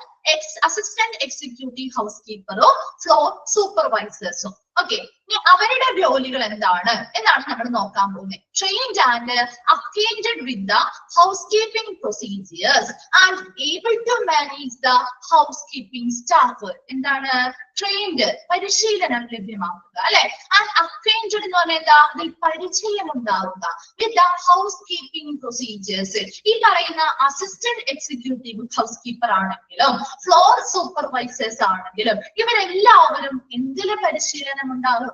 അസിസ്റ്റന്റ് എക്സിക്യൂട്ടീവ് ഹൗസ് കീപ്പറോ ഫ്ലോർ സൂപ്പർവൈസേഴ്സും. ഓക്കെ, ഇനി അവരുടെ ജോലികൾ എന്താണ് എന്നാണ് നമ്മൾ നോക്കാൻ പോകുന്നത്. Trained and acquainted with the housekeeping procedures and able to manage the housekeeping staff. എന്താണ്? ട്രെയിൻഡ്, പരിശീലനം ലഭ്യമാക്കുക അല്ലെ? ആൻഡ് അക്വൈന്റഡ് എന്ന് പറഞ്ഞാൽ എന്താ? അതിൽ പരിചയം ഉണ്ടാവുക. വിത്ത് ദ ഹൗസ് കീപ്പിംഗ് പ്രൊസീജിയേഴ്സ്. ഈ പറയുന്ന അസിസ്റ്റന്റ് എക്സിക്യൂട്ടീവ് ഹൗസ് കീപ്പർ ആണെങ്കിലും ഫ്ലോർ സൂപ്പർവൈസേഴ്സ് ആണെങ്കിലും ഇവരെല്ലാവരും എന്തിലും പരിശീലനം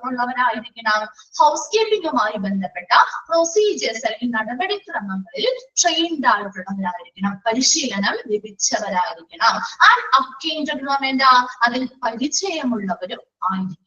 ഉള്ളവരായിരിക്കണം? ഹൗസ് കീപ്പിംഗുമായി ബന്ധപ്പെട്ട പ്രൊസീജിയേഴ്സ് അല്ലെങ്കിൽ നടപടിക്രമങ്ങളിൽ ട്രെയിൻഡ് ആയിട്ടുള്ളവരായിരിക്കണം, പരിശീലനം ലഭിച്ചവരായിരിക്കണം. ആൻഡ് അക്വൈന്റഡ് എന്ന് പറഞ്ഞാൽ എന്താ? അതിൽ പരിചയമുള്ളവരും ആയിരിക്കണം.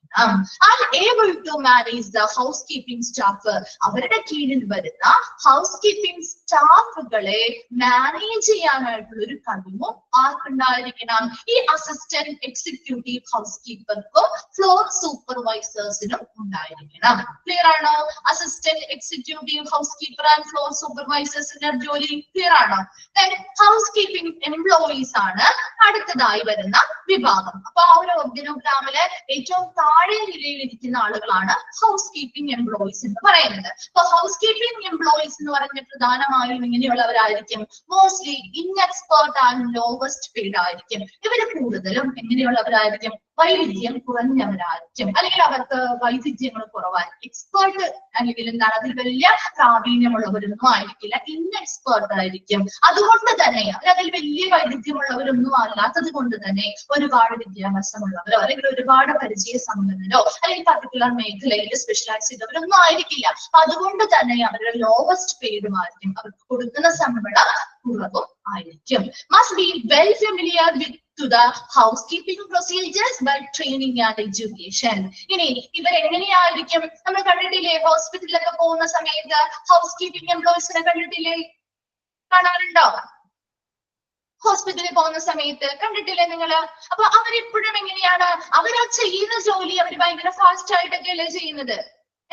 And able to manage the housekeeping staff. അവരുടെ കീഴിൽ വരുന്ന ഹൗസ് കീപ്പിംഗ് സ്റ്റാഫുകളെ മാനേജ് ചെയ്യാനായിട്ടുള്ള ഒരു കഴിവും ആർക്കുണ്ടായിരിക്കണം? ഈ അസിസ്റ്റന്റ് എക്സിക്യൂട്ടീവ് ഹൗസ് കീപ്പർക്കും ഫ്ലോർ സൂപ്പർവൈസേഴ്സിനും ഉണ്ടായിരിക്കണം. ക്ലിയർ ആണോ? Assistant executive housekeeper and floor സൂപ്പർവൈസേഴ്സിന്റെ ജോലി ക്ലിയർ ആണോ? ഹൗസ് കീപ്പിംഗ് എംപ്ലോയീസ് ആണ് അടുത്തതായി വരുന്ന വിഭാഗം. അപ്പൊ ആ ഒരു ഓർഗനോഗ്രാമില് ഏറ്റവും താഴെ നിലയിൽ ഇരിക്കുന്ന ആളുകളാണ് ഹൗസ് കീപ്പിംഗ് എംപ്ലോയീസ് എന്ന് പറയുന്നത്. അപ്പൊ ഹൗസ് കീപ്പിംഗ് എംപ്ലോയീസ് എന്ന് പറഞ്ഞ പ്രധാനമായും ഇങ്ങനെയുള്ളവരായിരിക്കും. മോസ്റ്റ്ലി ഇൻഎക്സ്പേർട്ട് ആൻഡ് ലോവസ്റ്റ് പെയ്ഡ് ആയിരിക്കും. ഇവര് കൂടുതലും എങ്ങനെയുള്ളവരായിരിക്കും? വൈവിധ്യം കുറഞ്ഞവരായിരിക്കും, അല്ലെങ്കിൽ അവർക്ക് വൈവിധ്യങ്ങൾ കുറവായിരിക്കും. എക്സ്പേർട്ട് അല്ലെങ്കിൽ എന്താണ്? അതിൽ വലിയ പ്രാവീണ്യമുള്ളവരൊന്നും ആയിരിക്കില്ല, ഇൻഎക്സ്പേർട്ട് ആയിരിക്കും. അതുകൊണ്ട് തന്നെ അതിൽ വലിയ വൈവിധ്യമുള്ളവരൊന്നും അല്ലാത്തത് കൊണ്ട് തന്നെ ഒരുപാട് വിദ്യാഭ്യാസമുള്ളവരോ അല്ലെങ്കിൽ ഒരുപാട് പരിചയ സമ്പന്നരോ അല്ലെങ്കിൽ പർട്ടിക്കുലർ മേഖലയിൽ സ്പെഷ്യലൈസ് ചെയ്തവരൊന്നും ആയിരിക്കില്ല. അതുകൊണ്ട് തന്നെ അവരുടെ ലോവസ്റ്റ് പെയ്ഡുമായിരിക്കും, അവർക്ക് കൊടുക്കുന്ന ശമ്പളം കുറവും ആയിരിക്കും. Must be well familiar with to the housekeeping procedures by training and education. ഇനി ഇവരെങ്ങനെയായിരിക്കും? നമ്മൾ കണ്ടിട്ടില്ലേ ഹോസ്പിറ്റലിലൊക്കെ പോകുന്ന സമയത്ത് ഹൗസ് കീപ്പിംഗ് എംപ്ലോയീസിനെ കണ്ടിട്ടില്ലേ? കാണാറുണ്ടോ? ഹോസ്പിറ്റലിൽ പോകുന്ന സമയത്ത് കണ്ടിട്ടില്ലേ നിങ്ങള്? അപ്പൊ അവരെപ്പോഴും എങ്ങനെയാണ് അവരാ ചെയ്യുന്ന ജോലി അവർ ഭയങ്കര ഫാസ്റ്റ് ആയിട്ടൊക്കെയല്ലേ ചെയ്യുന്നത്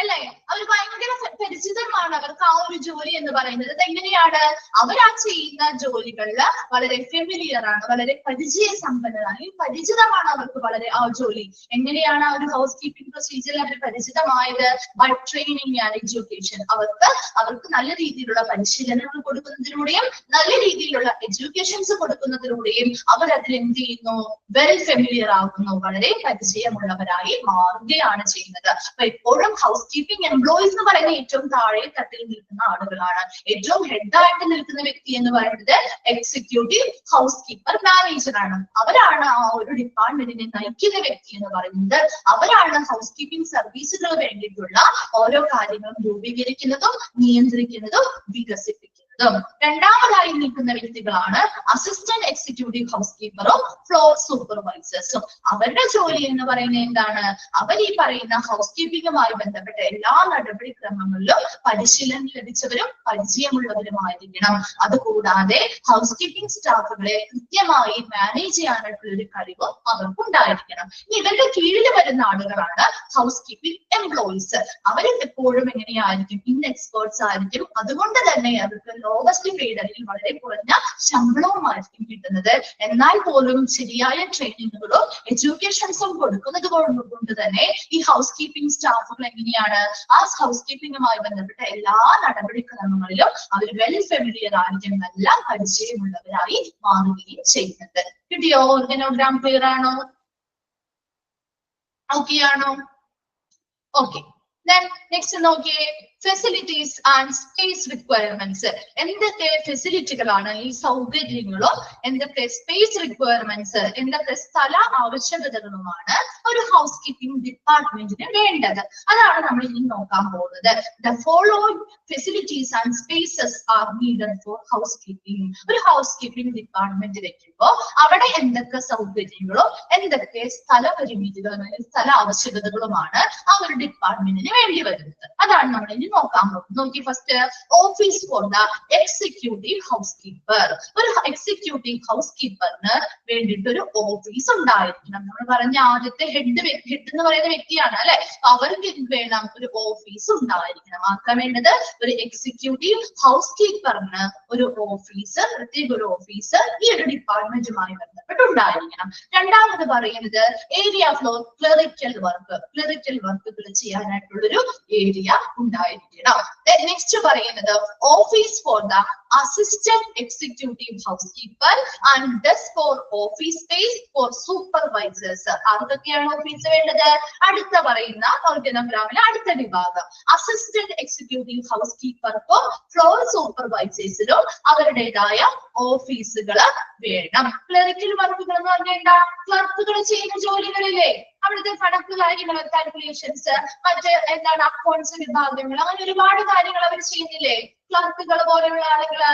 അല്ലേ? അവർ ഭയങ്കര പരിചിതമാണ് അവർക്ക് ആ ഒരു ജോലി എന്ന് പറയുന്നത്. അതെങ്ങനെയാണ് അവർ ആ ചെയ്യുന്ന ജോലികളിൽ വളരെ ഫെമിലിയർ ആണ്, വളരെ പരിചയസമ്പന്നരാണ്, പരിചിതമാണ് അവർക്ക് വളരെ ആ ജോലി. എങ്ങനെയാണ് ആ ഒരു ഹൗസ് കീപ്പിംഗ് പ്രൊസീജിയറിൽ അവർ പരിചിതമായത്? By training and education. അവർക്ക് നല്ല രീതിയിലുള്ള പരിശീലനങ്ങൾ കൊടുക്കുന്നതിലൂടെയും നല്ല രീതിയിലുള്ള എഡ്യൂക്കേഷൻസ് കൊടുക്കുന്നതിലൂടെയും അവർ അതിൽ എന്ത് ചെയ്യുന്നു? വെൽ ഫെമിലിയർ ആകുന്നു, വളരെ പരിചയമുള്ളവരായി മാറുകയാണ് ചെയ്യുന്നത്. അപ്പൊ എപ്പോഴും ഹൗസ് കീപ്പിംഗ് എംപ്ലോയീസ് എന്ന് പറയുന്ന ഏറ്റവും താഴെ തട്ടിൽ നിൽക്കുന്ന ആളുകളാണ്. ഏറ്റവും ഹെഡായിട്ട് നിൽക്കുന്ന വ്യക്തി എന്ന് പറയുന്നത് എക്സിക്യൂട്ടീവ് ഹൗസ് കീപ്പർ മാനേജർ ആണ്. അവരാണ് ആ ഒരു ഡിപ്പാർട്ട്മെന്റിനെ നയിക്കുന്ന വ്യക്തി എന്ന് പറയുന്നത്. അവരാണ് ഹൗസ് കീപ്പിംഗ് സർവീസുകൾ വേണ്ടിയിട്ടുള്ള ഓരോ കാര്യങ്ങളും രൂപീകരിക്കുന്നതും നിയന്ത്രിക്കുന്നതും വികസിപ്പിക്കുന്നതും. രണ്ടാമതായി നിൽക്കുന്ന വ്യക്തികളാണ് അസിസ്റ്റന്റ് എക്സിക്യൂട്ടീവ് ഹൗസ് കീപ്പറും ഫ്ലോർ സൂപ്പർവൈസേഴ്സും. അവരുടെ ജോലി എന്ന് പറയുന്നത് എന്താണ്? അവർ ഈ പറയുന്ന ഹൗസ് കീപ്പിംഗുമായി ബന്ധപ്പെട്ട എല്ലാ നടപടിക്രമങ്ങളിലും പരിശീലനം ലഭിച്ചവരും പരിചയമുള്ളവരുമായിരിക്കണം. അതുകൂടാതെ ഹൗസ് കീപ്പിംഗ് സ്റ്റാഫുകളെ കൃത്യമായി മാനേജ് ചെയ്യാനായിട്ടുള്ള ഒരു കഴിവും അവർക്കുണ്ടായിരിക്കണം. ഇവരുടെ കീഴിൽ വരുന്ന ആളുകളാണ് ഹൗസ് കീപ്പിംഗ് എംപ്ലോയീസ്. അവർ എപ്പോഴും എങ്ങനെയായിരിക്കും? ഇൻ എക്സ്പേർട്സ് ആയിരിക്കും. അതുകൊണ്ട് തന്നെ അവർക്ക് ലോവസ്റ്റ് പെയ്ഡ് അല്ലെങ്കിൽ വളരെ കുറഞ്ഞ ശമ്പളവുമായിരിക്കും കിട്ടുന്നത്. എന്നാൽ പോലും ശരിയായ ട്രെയിനിങ്ങുകളും എഡ്യൂക്കേഷൻസും കൊടുക്കുന്നത് കൊണ്ട് തന്നെ ഈ ഹൗസ് കീപ്പിംഗ് സ്റ്റാഫുകൾ എങ്ങനെയാണ് ആ ഹൗസ് കീപ്പിംഗുമായി ബന്ധപ്പെട്ട എല്ലാ നടപടിക്രമങ്ങളിലും അവർ വെൽ ഫെമിലിയർ ആയിരിക്കും, നല്ല പരിചയമുള്ളവരായി മാറുകയും ചെയ്യുന്നത്. കിട്ടിയോ? ഓർഗനോഗ്രാം ക്ലിയർ ആണോ? ഓക്കെ ആണോ? ഓക്കെ. Then next നോക്കിയേ, ഫെസിലിറ്റീസ് ആൻഡ് സ്പേസ് റിക്വയർമെന്റ്സ്. എന്തൊക്കെ ഫെസിലിറ്റികളാണ്, ഈ സൗകര്യങ്ങളോ എന്തൊക്കെ സ്പേസ് റിക്വയർമെന്റ്സ്, എന്തൊക്കെ സ്ഥല ആവശ്യകതകളുമാണ് ഒരു ഹൗസ് കീപ്പിംഗ് ഡിപ്പാർട്ട്മെന്റിന് വേണ്ടത്? അതാണ് നമ്മൾ ഇനി നോക്കാൻ പോകുന്നത്. The following facilities and spaces are needed for housekeeping. ഒരു ഹൗസ് കീപ്പിംഗ് ഡിപ്പാർട്ട്മെന്റ് വെക്കുമ്പോൾ അവിടെ എന്തൊക്കെ സൗകര്യങ്ങളോ എന്തൊക്കെ സ്ഥല പരിമിതികളും സ്ഥല ആവശ്യകതകളുമാണ് ആ ഒരു ഡിപ്പാർട്ട്മെന്റിന് വേണ്ടി വരുന്നത്. അതാണ് നമ്മൾ ഇനി നോക്കാൻ പോകുന്നത്. നോക്കി, first office for the executive house keeper. ഒരു എക്സിക്യൂട്ടീവ് ഹൗസ് കീപ്പറിന് വേണ്ടിയിട്ട് ഒരു ഓഫീസ് ഉണ്ടായിരിക്കണം. നമ്മൾ പറഞ്ഞ ആദ്യത്തെ ഹെഡ് എന്ന് പറയുന്ന വ്യക്തിയാണ് അല്ലെ. അവർക്ക് വേണം ഒരു ഓഫീസ് ഉണ്ടായിരിക്കണം. ആർക്കാ വേണ്ടത്? ഒരു എക്സിക്യൂട്ടീവ് ഹൗസ് കീപ്പറിന് ഒരു ഓഫീസ്, പ്രത്യേക ഒരു ഓഫീസ് ഈ ഒരു ഡിപ്പാർട്ട്മെന്റുമായി ബന്ധപ്പെട്ട് ഉണ്ടായിരിക്കണം. രണ്ടാമത് പറയുന്നത് ഏരിയ ഫ്ലോർ ക്ലറിക്കൽ വർക്കുകൾ ചെയ്യാനായിട്ടുള്ളൊരു ഏരിയ ഉണ്ടായിരിക്കണം. നെക്സ്റ്റ് പറയുന്നത് office for the assistant executive housekeeper and desk for office space for supervisors. ആർക്കൊക്കെയാണ് ഓഫീസ് വേണ്ടത്? അടുത്ത പറയുന്ന ഓർഗനോഗ്രാമിലെ അടുത്ത വിഭാഗം അസിസ്റ്റന്റ് എക്സിക്യൂട്ടീവ് ഹൗസ് കീപ്പർക്കും ഫ്ലോർ സൂപ്പർവൈസേഴ്സിനും അവരുടേതായ ഓഫീസുകൾ വേണം. ക്ലറിക്കൽ വർക്കുകൾ എന്ന് പറഞ്ഞാൽ ക്ലർക്കുകൾ ചെയ്യുന്ന ജോലികളില്ലേ, അവിടുത്തെ കണക്ക് കാര്യങ്ങൾ, കാൽക്കുലേഷൻസ്, മറ്റ് എന്താണ് അക്കൗണ്ട്സ് വിഭാഗങ്ങൾ, അങ്ങനെ ഒരുപാട് കാര്യങ്ങൾ അവർ ചെയ്യുന്നില്ലേ? ക്ലർക്കുകൾ പോലെയുള്ള ആളുകള്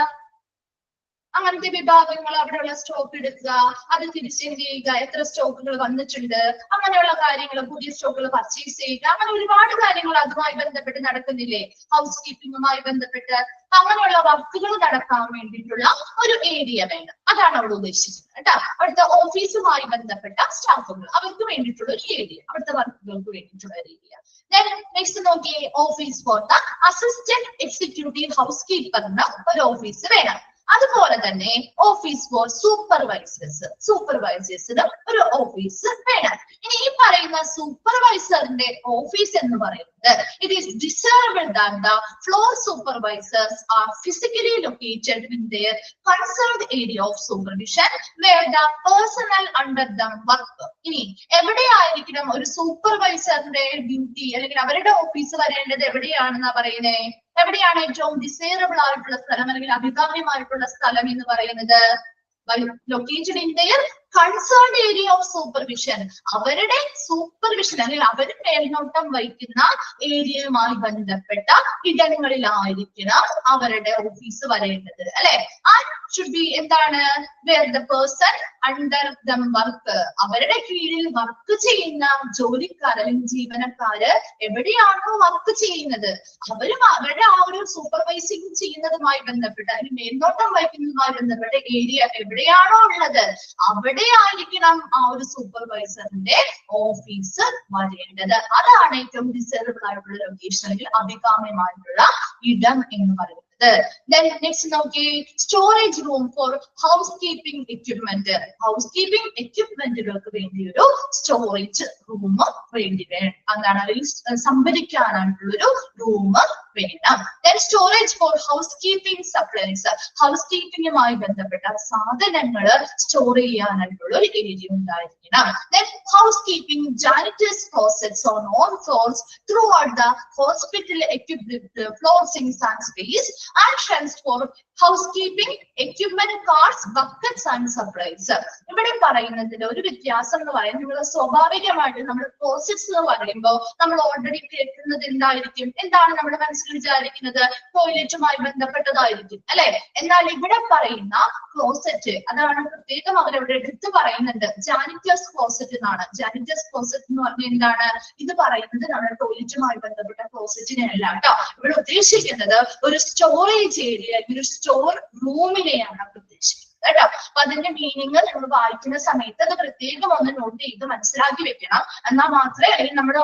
അങ്ങനത്തെ വിഭാഗങ്ങൾ അവിടെയുള്ള സ്റ്റോക്ക് എടുക്കുക, അത് തിരിച്ചെന്റ് ചെയ്യുക, എത്ര സ്റ്റോക്കുകൾ വന്നിട്ടുണ്ട്, അങ്ങനെയുള്ള കാര്യങ്ങൾ, പുതിയ സ്റ്റോക്കുകൾ പർച്ചേസ് ചെയ്യുക, അങ്ങനെ ഒരുപാട് കാര്യങ്ങൾ അതുമായി ബന്ധപ്പെട്ട് നടക്കുന്നില്ലേ? ഹൗസ് കീപ്പിംഗുമായി ബന്ധപ്പെട്ട് അങ്ങനെയുള്ള വർക്കുകൾ നടക്കാൻ വേണ്ടിയിട്ടുള്ള ഒരു ഏരിയ വേണം. അതാണ് അവിടെ ഉദ്ദേശിക്കുന്നത് കേട്ടോ. അവിടുത്തെ ഓഫീസുമായി ബന്ധപ്പെട്ട സ്റ്റാഫുകൾ അവർക്ക് വേണ്ടിയിട്ടുള്ള ഒരു ഏരിയ, അവിടുത്തെ വർക്കുകൾക്ക് വേണ്ടിയിട്ടുള്ള ഒരു ഏരിയ. നെക്സ്റ്റ് നോക്കിയേ, office for the assistant executive house കീപ്പറിന് ഒരു ഓഫീസ് വേണം. അതുപോലെ തന്നെ ഓഫീസ് ഫോർ സൂപ്പർവൈസേഴ്സിന് ഒരു ഓഫീസ് വേണം. ഇനി ഈ പറയുന്ന സൂപ്പർവൈസറിന്റെ ഓഫീസ് എന്ന് പറയുന്നത് it is desirable that the floor supervisors are physically located in their concerned area of supervision where the personnel under them work. ഇനി എവിടെയായിരിക്കണം ഒരു സൂപ്പർവൈസറിന്റെ ഡ്യൂട്ടി അല്ലെങ്കിൽ അവരുടെ ഓഫീസ് വരേണ്ടത്? എവിടെയാണെന്നാ പറയുന്നേ? എവിടെയാണ് ഏറ്റവും ഡിസൈറബിൾ ആയിട്ടുള്ള സ്ഥലം അല്ലെങ്കിൽ അഭികാമ്യമായിട്ടുള്ള സ്ഥലം എന്ന് പറയുന്നത്? located in their concern area of supervision, അവരുടെ സൂപ്പർവിഷൻ അല്ലെങ്കിൽ അവർ മേൽനോട്ടം വഹിക്കുന്ന ഏരിയയുമായി ബന്ധപ്പെട്ട ഇടങ്ങളിലായിരിക്കണം അവരുടെ ഓഫീസ് വരേണ്ടത് അല്ലെ. should be എന്താണ് where the person under them work, അവരുടെ കീഴിൽ വർക്ക് ചെയ്യുന്ന ജോലിക്കാർ അല്ലെങ്കിൽ ജീവനക്കാര് എവിടെയാണോ വർക്ക് ചെയ്യുന്നത് അവരും അവരുടെ ആ ഒരു സൂപ്പർവൈസിങ് ചെയ്യുന്നതുമായി ബന്ധപ്പെട്ട് അല്ലെങ്കിൽ മേൽനോട്ടം വഹിക്കുന്നതുമായി ബന്ധപ്പെട്ട ഏരിയ എവിടെയാണോ ഉള്ളത് അവിടെ ആയിരിക്കണം ആ ഒരു സൂപ്പർവൈസറിന്റെ ഓഫീസ് വരേണ്ടത്. അതാണ് ഏറ്റവും ഡിസൈറബിൾ ആയിട്ടുള്ള ലൊക്കേഷൻ അല്ലെങ്കിൽ അഭികാമ്യമായിട്ടുള്ള ഇടം എന്ന് പറയുന്നത്. Then next നോക്കി storage room for housekeeping equipment. Housekeeping എക്യുപ്മെന്റുകൾക്ക് വേണ്ടി ഒരു സ്റ്റോറേജ് റൂം വേണ്ടി വേണം. എന്താണ് സംഭരിക്കാനായിട്ടുള്ളൊരു റൂം വേണം. Then storage for housekeeping supplies, house കീപ്പിംഗുമായി ബന്ധപ്പെട്ട സാധനങ്ങൾ സ്റ്റോർ ചെയ്യാനായിട്ടുള്ള ഒരു ഏരിയ ഉണ്ടായിരിക്കണം. Then housekeeping janitor's closets on all floors throughout the hospital equipped with floor sinks and space and shelves for housekeeping equipment, cards, buckets and supplies. ഇവിടെ പറയുന്നതിന്റെ ഒരു വ്യത്യാസം എന്ന് പറയുന്നത് നിങ്ങൾ സ്വാഭാവികമായിട്ട് നമ്മൾ ക്ലോസറ്റ്സ് എന്ന് പറയുമ്പോൾ നമ്മൾ ഓൾറെഡി കേൾക്കുന്നത് എന്തായിരിക്കും, എന്താണ് നമ്മുടെ മനസ്സിൽ വിചാരിക്കുന്നത്, ടോയ്ലറ്റുമായി ബന്ധപ്പെട്ടതായിരിക്കും അല്ലെ. എന്നാൽ ഇവിടെ പറയുന്ന ക്ലോസറ്റ് അതാണ് പ്രത്യേകം അവരവിടെ എടുത്ത് പറയുന്നുണ്ട്, ജാനിറ്റേഴ്സ് ക്ലോസറ്റ് എന്നാണ്. ജാനിറ്റേഴ്സ് ക്ലോസറ്റ് എന്ന് പറഞ്ഞാൽ എന്താണ്, ഇത് പറയുന്നത് നമ്മുടെ ടോയ്ലറ്റുമായി ബന്ധപ്പെട്ട ക്ലോസറ്റിനെ അല്ല കേട്ടോ. ഇവിടെ ഉദ്ദേശിക്കുന്നത് ഒരു സ്റ്റോറേജ് ഏരിയ, ഒരു സ്റ്റോർ റൂമിനെയാണ് ഉദ്ദേശിക്കുന്നത് കേട്ടോ. അപ്പൊ അതിന്റെ മീനിങ് നമ്മൾ വായിക്കുന്ന സമയത്ത് അത് പ്രത്യേകം ഒന്ന് നോട്ട് ചെയ്ത് മനസ്സിലാക്കി വെക്കണം. എന്നാൽ മാത്രമേ അല്ലെങ്കിൽ നമ്മുടെ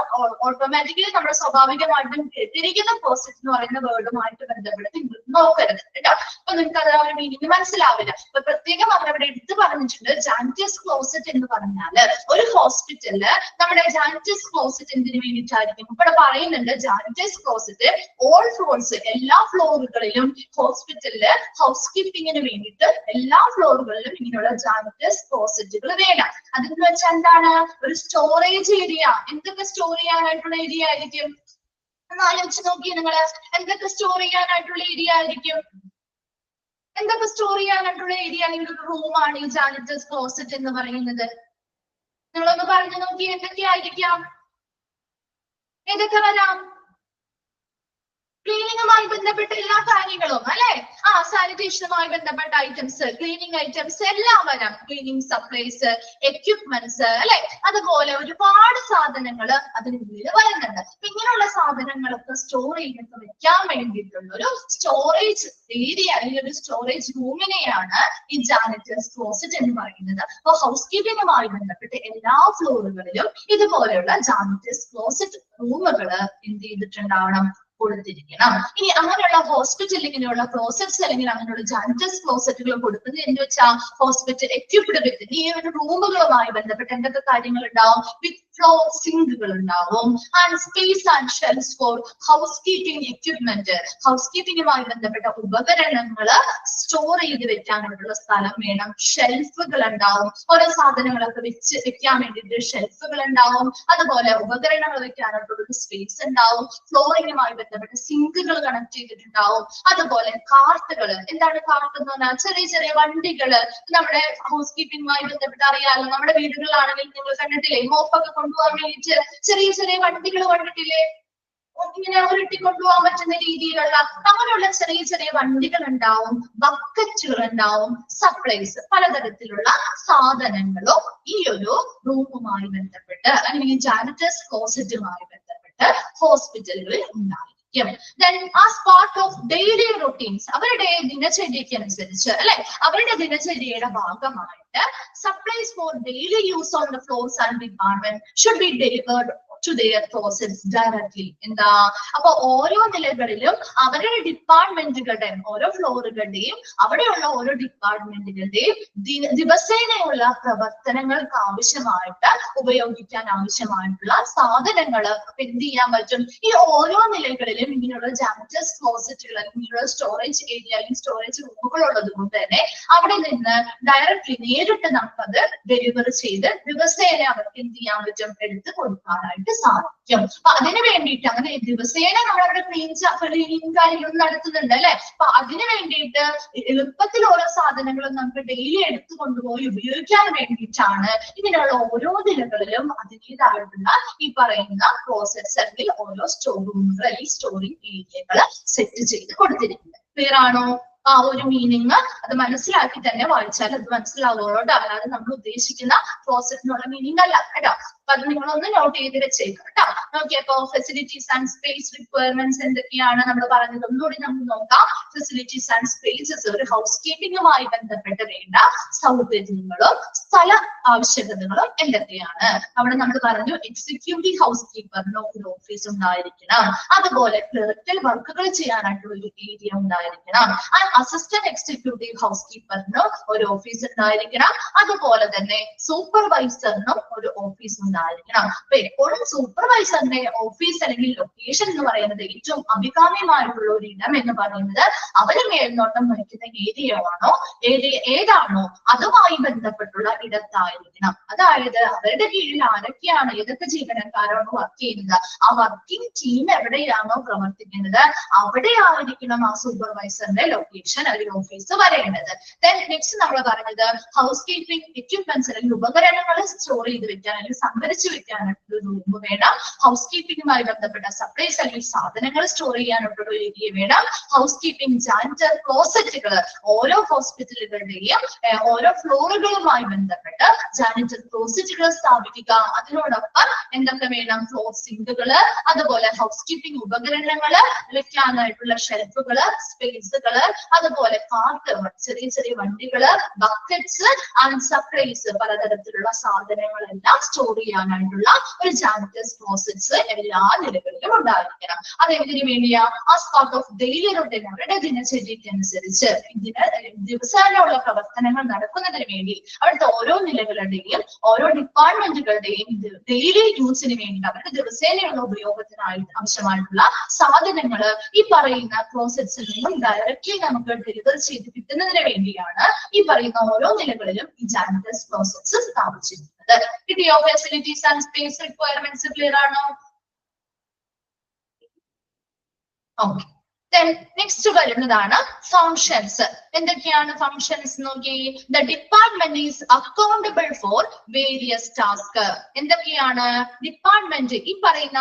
ഓട്ടോമാറ്റിക്കലി നമ്മുടെ സ്വാഭാവികമായിട്ടും കേട്ടിരിക്കുന്ന ക്ലോസറ്റ് എന്ന് പറയുന്ന വേർഡുമായിട്ട് ബന്ധപ്പെടുത്തി നോക്കരുത് കേട്ടോ. അപ്പൊ നിങ്ങൾക്ക് അത് ആ ഒരു മീനിങ് മനസ്സിലാവില്ല. അപ്പൊ പ്രത്യേകം അവരവിടെ എടുത്ത് പറഞ്ഞിട്ടുണ്ട് ജാനിറ്റേഴ്സ് ക്ലോസറ്റ് എന്ന് പറഞ്ഞാല് ഒരു ഹോസ്പിറ്റലില് നമ്മുടെ ജാനിറ്റേഴ്സ് ക്ലോസറ്റ് എന്തിനു വേണ്ടിയിട്ടായിരിക്കും ഇവിടെ പറയുന്നുണ്ട്. ജാനിറ്റേഴ്സ് ക്ലോസറ്റ് ഓൾ ഫ്ലോർസ്, എല്ലാ ഫ്ലോറുകളിലും ഹോസ്പിറ്റലില് ഹൗസ് കീപ്പിങ്ങിന് വേണ്ടിയിട്ട് എല്ലാ ഫ്ലോറുകളിലും ഇങ്ങനെയുള്ള ജാനിറ്റേഴ്സ് ക്ലോസറ്റുകൾ വേണം. അതെന്ന് വെച്ചാൽ എന്താണ്, ഒരു സ്റ്റോറേജ് ഏരിയ. എന്തൊക്കെ സ്റ്റോർ ചെയ്യാനായിട്ടുള്ള ഏരിയ ആയിരിക്കും എന്ന് ആലോചിച്ച് നോക്കി നിങ്ങള്. എന്തൊക്കെ സ്റ്റോർ ചെയ്യാനായിട്ടുള്ള ഏരിയ ആയിരിക്കും, എന്തൊക്കെ സ്റ്റോർ ചെയ്യാനായിട്ടുള്ള ഏരിയ അല്ലെങ്കിൽ ഒരു റൂമാണ് ഈ ജാനിറ്റേഴ്സ് ക്ലോസറ്റ് എന്ന് പറയുന്നത്. നിങ്ങളൊന്ന് പറഞ്ഞു നോക്കി എന്തൊക്കെയായിരിക്കാം, ഏതൊക്കെ വരാം. ക്ലീനിങ്ങുമായി ബന്ധപ്പെട്ട എല്ലാ കാര്യങ്ങളും അല്ലെ, സാനിറ്റേഷനുമായി ബന്ധപ്പെട്ട ഐറ്റംസ്, ക്ലീനിങ് ഐറ്റംസ് എല്ലാം വരാം. ക്ലീനിങ് സപ്ലൈസ്, എക്യുപ്മെന്റ്സ് അല്ലെ, അതുപോലെ ഒരുപാട് സാധനങ്ങൾ അതിനുള്ളിൽ വരുന്നുണ്ട്. ഇങ്ങനെയുള്ള സാധനങ്ങളൊക്കെ സ്റ്റോർ ചെയ്തൊക്കെ വെക്കാൻ വേണ്ടിയിട്ടുള്ള ഒരു സ്റ്റോറേജ് ഏരിയ അല്ലെങ്കിൽ ഒരു സ്റ്റോറേജ് റൂമിനെയാണ് ഈ ജാനിറ്റേഴ്സ് ക്ലോസറ്റ് എന്ന് പറയുന്നത്. അപ്പൊ ഹൗസ് കീപ്പിംഗുമായി ബന്ധപ്പെട്ട് എല്ലാ ഫ്ലോറുകളിലും ഇതുപോലെയുള്ള ജാനിറ്റേഴ്സ് ക്ലോസറ്റ് റൂമുകൾ എന്ത് ചെയ്തിട്ടുണ്ടാവണം, കൊടുത്തിരിക്കണം. ഇനി അങ്ങനെയുള്ള ഹോസ്പിറ്റലിൽ ഇങ്ങനെയുള്ള ക്ലോസറ്റ്സ് അല്ലെങ്കിൽ അങ്ങനെയുള്ള ജാനിറ്റേഴ്സ് ക്ലോസറ്റുകൾ കൊടുക്കുന്നത് എന്ന് വെച്ചാൽ ഹോസ്പിറ്റൽ എക്യുപ്ഡ് വിത്ത് ഈ ഒരു റൂമുകളുമായി ബന്ധപ്പെട്ട് എന്തൊക്കെ കാര്യങ്ങൾ ഉണ്ടാവും, വിത്ത് ഫ്ലോർ സിങ്കുകൾ ഉണ്ടാവും, and space and shelves for housekeeping equipment, house കീപ്പിംഗുമായി ബന്ധപ്പെട്ട ഉപകരണങ്ങൾ സ്റ്റോർ ചെയ്ത് വെക്കാനുള്ള സ്ഥലം വേണം. ഷെൽഫുകൾ ഉണ്ടാവും, ഓരോ സാധനങ്ങളൊക്കെ വെക്കാൻ വേണ്ടിയിട്ട് ഷെൽഫുകൾ ഉണ്ടാവും. അതുപോലെ ഉപകരണങ്ങൾ വെക്കാനായിട്ടുള്ള ഒരു സ്പേസ് ഉണ്ടാവും. ഫ്ലോറിങ്ങുമായി ബന്ധപ്പെട്ട സിങ്കുകൾ കണക്ട് ചെയ്തിട്ടുണ്ടാവും. അതുപോലെ കാർട്ടുകൾ. എന്താണ് കാർട്ട് എന്ന് പറഞ്ഞാൽ ചെറിയ ചെറിയ വണ്ടികള്. നമ്മുടെ ഹൗസ് കീപ്പിംഗുമായി ബന്ധപ്പെട്ട് അറിയാലോ, നമ്മുടെ വീടുകളിലാണെങ്കിൽ നിങ്ങൾ കണ്ടിട്ടില്ലേ, മോപ്പൊക്കെ കൊണ്ടുപോകാൻ വേണ്ടിയിട്ട് ചെറിയ ചെറിയ വണ്ടികൾ കണ്ടിട്ടില്ലേ, ഇങ്ങനെ ഉരുട്ടി കൊണ്ടുപോകാൻ പറ്റുന്ന രീതിയിലുള്ള അങ്ങനെയുള്ള ചെറിയ ചെറിയ വണ്ടികൾ ഉണ്ടാവും, ബക്കറ്റുകൾ ഉണ്ടാവും, സപ്ലൈസ് പലതരത്തിലുള്ള സാധനങ്ങളും ഈ ഒരു റൂമുമായി ബന്ധപ്പെട്ട് അല്ലെങ്കിൽ ജാനിറ്റേഴ്സ് ക്ലോസറ്റുമായി ബന്ധപ്പെട്ട് ഹോസ്പിറ്റലുകളിൽ ഉണ്ടാവും. Then as part of daily routines, അവരുടെ ദിനചര്യക്ക് അനുസരിച്ച് അല്ലെ, അവരുടെ ദിനചര്യയുടെ ഭാഗമായിട്ട് supplies for daily use on the floors and department should be delivered to their closets directly. എന്താ, അപ്പൊ ഓരോ നിലകളിലും അവരുടെ ഡിപ്പാർട്ട്മെന്റുകളുടെയും ഓരോ ഫ്ലോറുകളുടെയും അവിടെയുള്ള ഓരോ ഡിപ്പാർട്ട്മെന്റുകളുടെയും ദിവസേനയുള്ള പ്രവർത്തനങ്ങൾക്ക് ആവശ്യമായിട്ട് ഉപയോഗിക്കാൻ ആവശ്യമായിട്ടുള്ള സാധനങ്ങൾ എന്ത് ചെയ്യാൻ പറ്റും, ഈ ഓരോ നിലകളിലും ഇങ്ങനെയുള്ള ജാനിറ്റേഴ്സ് ക്ലോസറ്റുകൾ ഇങ്ങനെയുള്ള സ്റ്റോറേജ് ഏരിയ അല്ലെങ്കിൽ സ്റ്റോറേജ് റൂമുകൾ ഉള്ളത് കൊണ്ട് തന്നെ അവിടെ നിന്ന് ഡയറക്ട്ലി നേരിട്ട് നമുക്കത് ഡെലിവർ ചെയ്ത് ദിവസേന അവർക്ക് എന്ത് ചെയ്യാൻ പറ്റും, എടുത്ത് കൊടുക്കാനായിട്ട് വേണ്ടിയിട്ട് സാധിക്കും. അപ്പൊ അതിന് വേണ്ടിയിട്ട് അങ്ങനെ ദിവസേന നമ്മളവിടെ ക്ലീനിങ് കാര്യങ്ങളും നടത്തുന്നുണ്ട് അല്ലെ. അപ്പൊ അതിന് വേണ്ടിയിട്ട് എളുപ്പത്തിൽ ഓരോ സാധനങ്ങളും നമുക്ക് ഡെയിലി എടുത്തു കൊണ്ടുപോയി ഉപയോഗിക്കാൻ വേണ്ടിയിട്ടാണ് ഇങ്ങനെയുള്ള ഓരോ നിലകളിലും അതിൻ്റെതായിട്ടുള്ള ഈ പറയുന്ന പ്രോസസ് അല്ലെങ്കിൽ ഓരോ സ്റ്റോർ റൂമുകൾ അല്ലെങ്കിൽ സ്റ്റോറിംഗ് ഏരിയകൾ സെറ്റ് ചെയ്ത് കൊടുത്തിരിക്കുന്നത്. ക്ലിയർ ആണോ? ആ ഒരു മീനിങ് അത് മനസ്സിലാക്കി തന്നെ വായിച്ചാൽ അത് മനസ്സിലാവുന്നതോട് അല്ലാതെ നമ്മൾ ഉദ്ദേശിക്കുന്ന പ്രോസസ്സിനുള്ള മീനിങ് അല്ല കേട്ടോ. അപ്പൊ അത് നിങ്ങളൊന്ന് നോട്ട് ചെയ്ത് വെച്ചേക്കാം കേട്ടോ. നോക്കിയപ്പോ ഫെസിലിറ്റീസ് ആൻഡ് സ്പേസ് റിക്വയർമെന്റ്സ് എന്തൊക്കെയാണ് നമ്മൾ പറഞ്ഞത് ഒന്നുകൂടി നമുക്ക് നോക്കാം. ഫെസിലിറ്റീസ് ആൻഡ് സ്പേസസ് ഒരു ഹൗസ് കീപ്പിംഗുമായി ബന്ധപ്പെട്ട് വേണ്ട സൗകര്യങ്ങളും സ്ഥല ആവശ്യകതകളും എന്തൊക്കെയാണ്? അവിടെ നമ്മൾ പറഞ്ഞു എക്സിക്യൂട്ടീവ് ഹൗസ് കീപ്പറിന് ഒരു ഓഫീസ് ഉണ്ടായിരിക്കണം, അതുപോലെ ക്ലറിക്കൽ വർക്കുകൾ ചെയ്യാനായിട്ടുള്ള ഒരു ഏരിയ ഉണ്ടായിരിക്കണം, അസിസ്റ്റന്റ് എക്സിക്യൂട്ടീവ് ഹൗസ് കീപ്പറിന് ഒരു ഓഫീസ് ഉണ്ടായിരിക്കണം, അതുപോലെ തന്നെ സൂപ്പർവൈസറിനും ഒരു ഓഫീസ് ഉണ്ടായിരിക്കണം. അപ്പൊ എപ്പോഴും സൂപ്പർവൈസറിന്റെ ഓഫീസ് അല്ലെങ്കിൽ ലൊക്കേഷൻ എന്ന് പറയുന്നത് ഏറ്റവും അഭികാമ്യമായിട്ടുള്ള ഒരു ഇടം എന്ന് പറയുന്നത് അവര് മേൽനോട്ടം വഹിക്കുന്ന ഏരിയയാണോ ഏതാണോ അതുമായി ബന്ധപ്പെട്ടുള്ള ഇടത്തായിരിക്കണം. അതായത് അവരുടെ കീഴിൽ ആരൊക്കെയാണ് ഏതൊക്കെ ജീവനക്കാരാണോ വർക്ക് ചെയ്യുന്നത് ആ വർക്കിംഗ് ടീം എവിടെയാണോ പ്രവർത്തിക്കുന്നത് അവിടെ ആയിരിക്കണം ആ സൂപ്പർവൈസറിന്റെ ലൊക്കേഷൻ അല്ലെങ്കിൽ ഓഫീസ് വരേണ്ടത്. നെക്സ്റ്റ് നമ്മൾ പറഞ്ഞത് ഹൗസ് കീപ്പിംഗ് എക്യുപ്മെന്റ്സ് അല്ലെങ്കിൽ ഉപകരണങ്ങൾ സ്റ്റോർ ചെയ്ത് വെക്കാൻ അല്ലെങ്കിൽ സംഭരിച്ചു വെക്കാനായിട്ടുള്ള ഒരു റൂം വേണം. ഹൗസ് കീപ്പിംഗുമായി ബന്ധപ്പെട്ട സപ്ലൈസ് അല്ലെങ്കിൽ സാധനങ്ങൾ സ്റ്റോർ ചെയ്യാനായിട്ടുള്ള ഒരു ഏരിയ വേണം. ഹൗസ് കീപ്പിംഗ് ജാനിറ്റർ ക്ലോസറ്റുകൾ ഓരോ ഹോസ്പിറ്റലുകളുടെയും ഓരോ ഫ്ലോറുകളുമായി ബന്ധപ്പെട്ട് ജാനിറ്റർ ക്ലോസറ്റുകൾ സ്ഥാപിക്കുക. അതിനോടൊപ്പം എന്തൊക്കെ വേണം? ഫ്ലോർ സിങ്കുകള്, അതുപോലെ ഹൗസ് കീപ്പിംഗ് ഉപകരണങ്ങള് വെക്കാനായിട്ടുള്ള ഷെൽഫുകള്, സ്പേസുകള്, അതുപോലെ കാർട്ടുകൾ ചെറിയ ചെറിയ വണ്ടികള്, ബക്കറ്റ്സ് ആൻഡ് സപ്ലൈസ് പലതരത്തിലുള്ള സാധനങ്ങളെല്ലാം സ്റ്റോർ ചെയ്യാനായിട്ടുള്ള ഒരു ജാനിറ്റേഴ്സ് ക്ലോസറ്റ്സ് എല്ലാ നിലകളിലും ഉണ്ടായിരിക്കണം. അതെന്തിനു വേണ്ടിയാ? As part of daily routine അവരുടെ ദിനചര്യക്കനുസരിച്ച് ദിവസേനയുള്ള പ്രവർത്തനങ്ങൾ നടക്കുന്നതിന് വേണ്ടി അവിടുത്തെ ഓരോ നിലകളുടെയും ഓരോ ഡിപ്പാർട്ട്മെന്റുകളുടെയും ഡെയിലി യൂസിന് വേണ്ടി അവരുടെ ദിവസേനയുള്ള ഉപയോഗത്തിനായി ആവശ്യമായിട്ടുള്ള സാധനങ്ങൾ ഈ പറയുന്ന പ്രോസസ്സിൽ നിന്നും ഡയറക്റ്റ്ലി നമുക്ക് ഡെലിവർ ചെയ്ത് കിട്ടുന്നതിന് വേണ്ടിയാണ് ഈ പറയുന്ന ഓരോ നിലകളിലും ഈ ജാനിറ്റേഴ്സ് പ്രോസസ് സ്ഥാപിച്ചിരിക്കുന്നത്. കിട്ടിയോ? Facilities and space requirements clear ആണോ? ഓക്കെ. നെക്സ്റ്റ് വരുന്നതാണ് ഫങ്ഷൻസ്. എന്തൊക്കെയാണ് ഫങ്ഷൻസ് നോക്കി? The department is accountable for various task. എന്തൊക്കെയാണ് ഡിപ്പാർട്ട്മെന്റ്? ഈ പറയുന്ന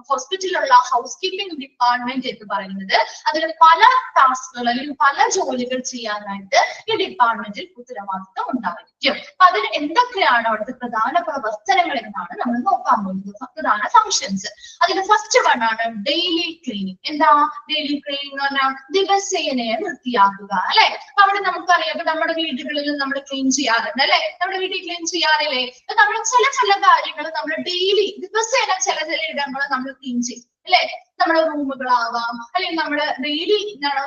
ഹോസ്പിറ്റലിലുള്ള ഹൗസ് കീപ്പിംഗ് ഡിപ്പാർട്ട്മെന്റ് എന്ന് പറയുന്നത് അതിൽ പല ടാസ്കുകൾ അല്ലെങ്കിൽ പല ജോലികൾ ചെയ്യാനായിട്ട് ഈ ഡിപ്പാർട്ട്മെന്റിൽ ഉത്തരവാദിത്വം ഉണ്ടായിരിക്കും. അപ്പൊ അതിൽ എന്തൊക്കെയാണ് അവിടുത്തെ പ്രധാന പ്രവർത്തനങ്ങൾ എന്നാണ് നമ്മൾ നോക്കാൻ പോകുന്നത്. പ്രധാന ഫങ്ഷൻസ് അതിൽ ഫസ്റ്റ് വൺ ആണ് ഡെയിലി ക്ലീനിങ്. എന്താ ഡെയിലി ക്ലീനിങ് എന്ന് പറഞ്ഞാൽ ദിവസേന വൃത്തിയാക്കുക അല്ലെ. അപ്പൊ അവിടെ നമുക്കറിയാം നമ്മുടെ വീടുകളിൽ നമ്മൾ ക്ലീൻ ചെയ്യാറുണ്ട് അല്ലെ. നമ്മുടെ വീട്ടിൽ ക്ലീൻ ചെയ്യാറില്ലേ? നമ്മൾ ചില കാര്യങ്ങൾ നമ്മൾ ഡെയിലി ദിവസേന ചില ഇടങ്ങൾ നമ്മൾ ക്ലീൻ ചെയ്യും അല്ലെ. നമ്മുടെ റൂമുകളാവാം അല്ലെങ്കിൽ നമ്മുടെ ഡെയിലി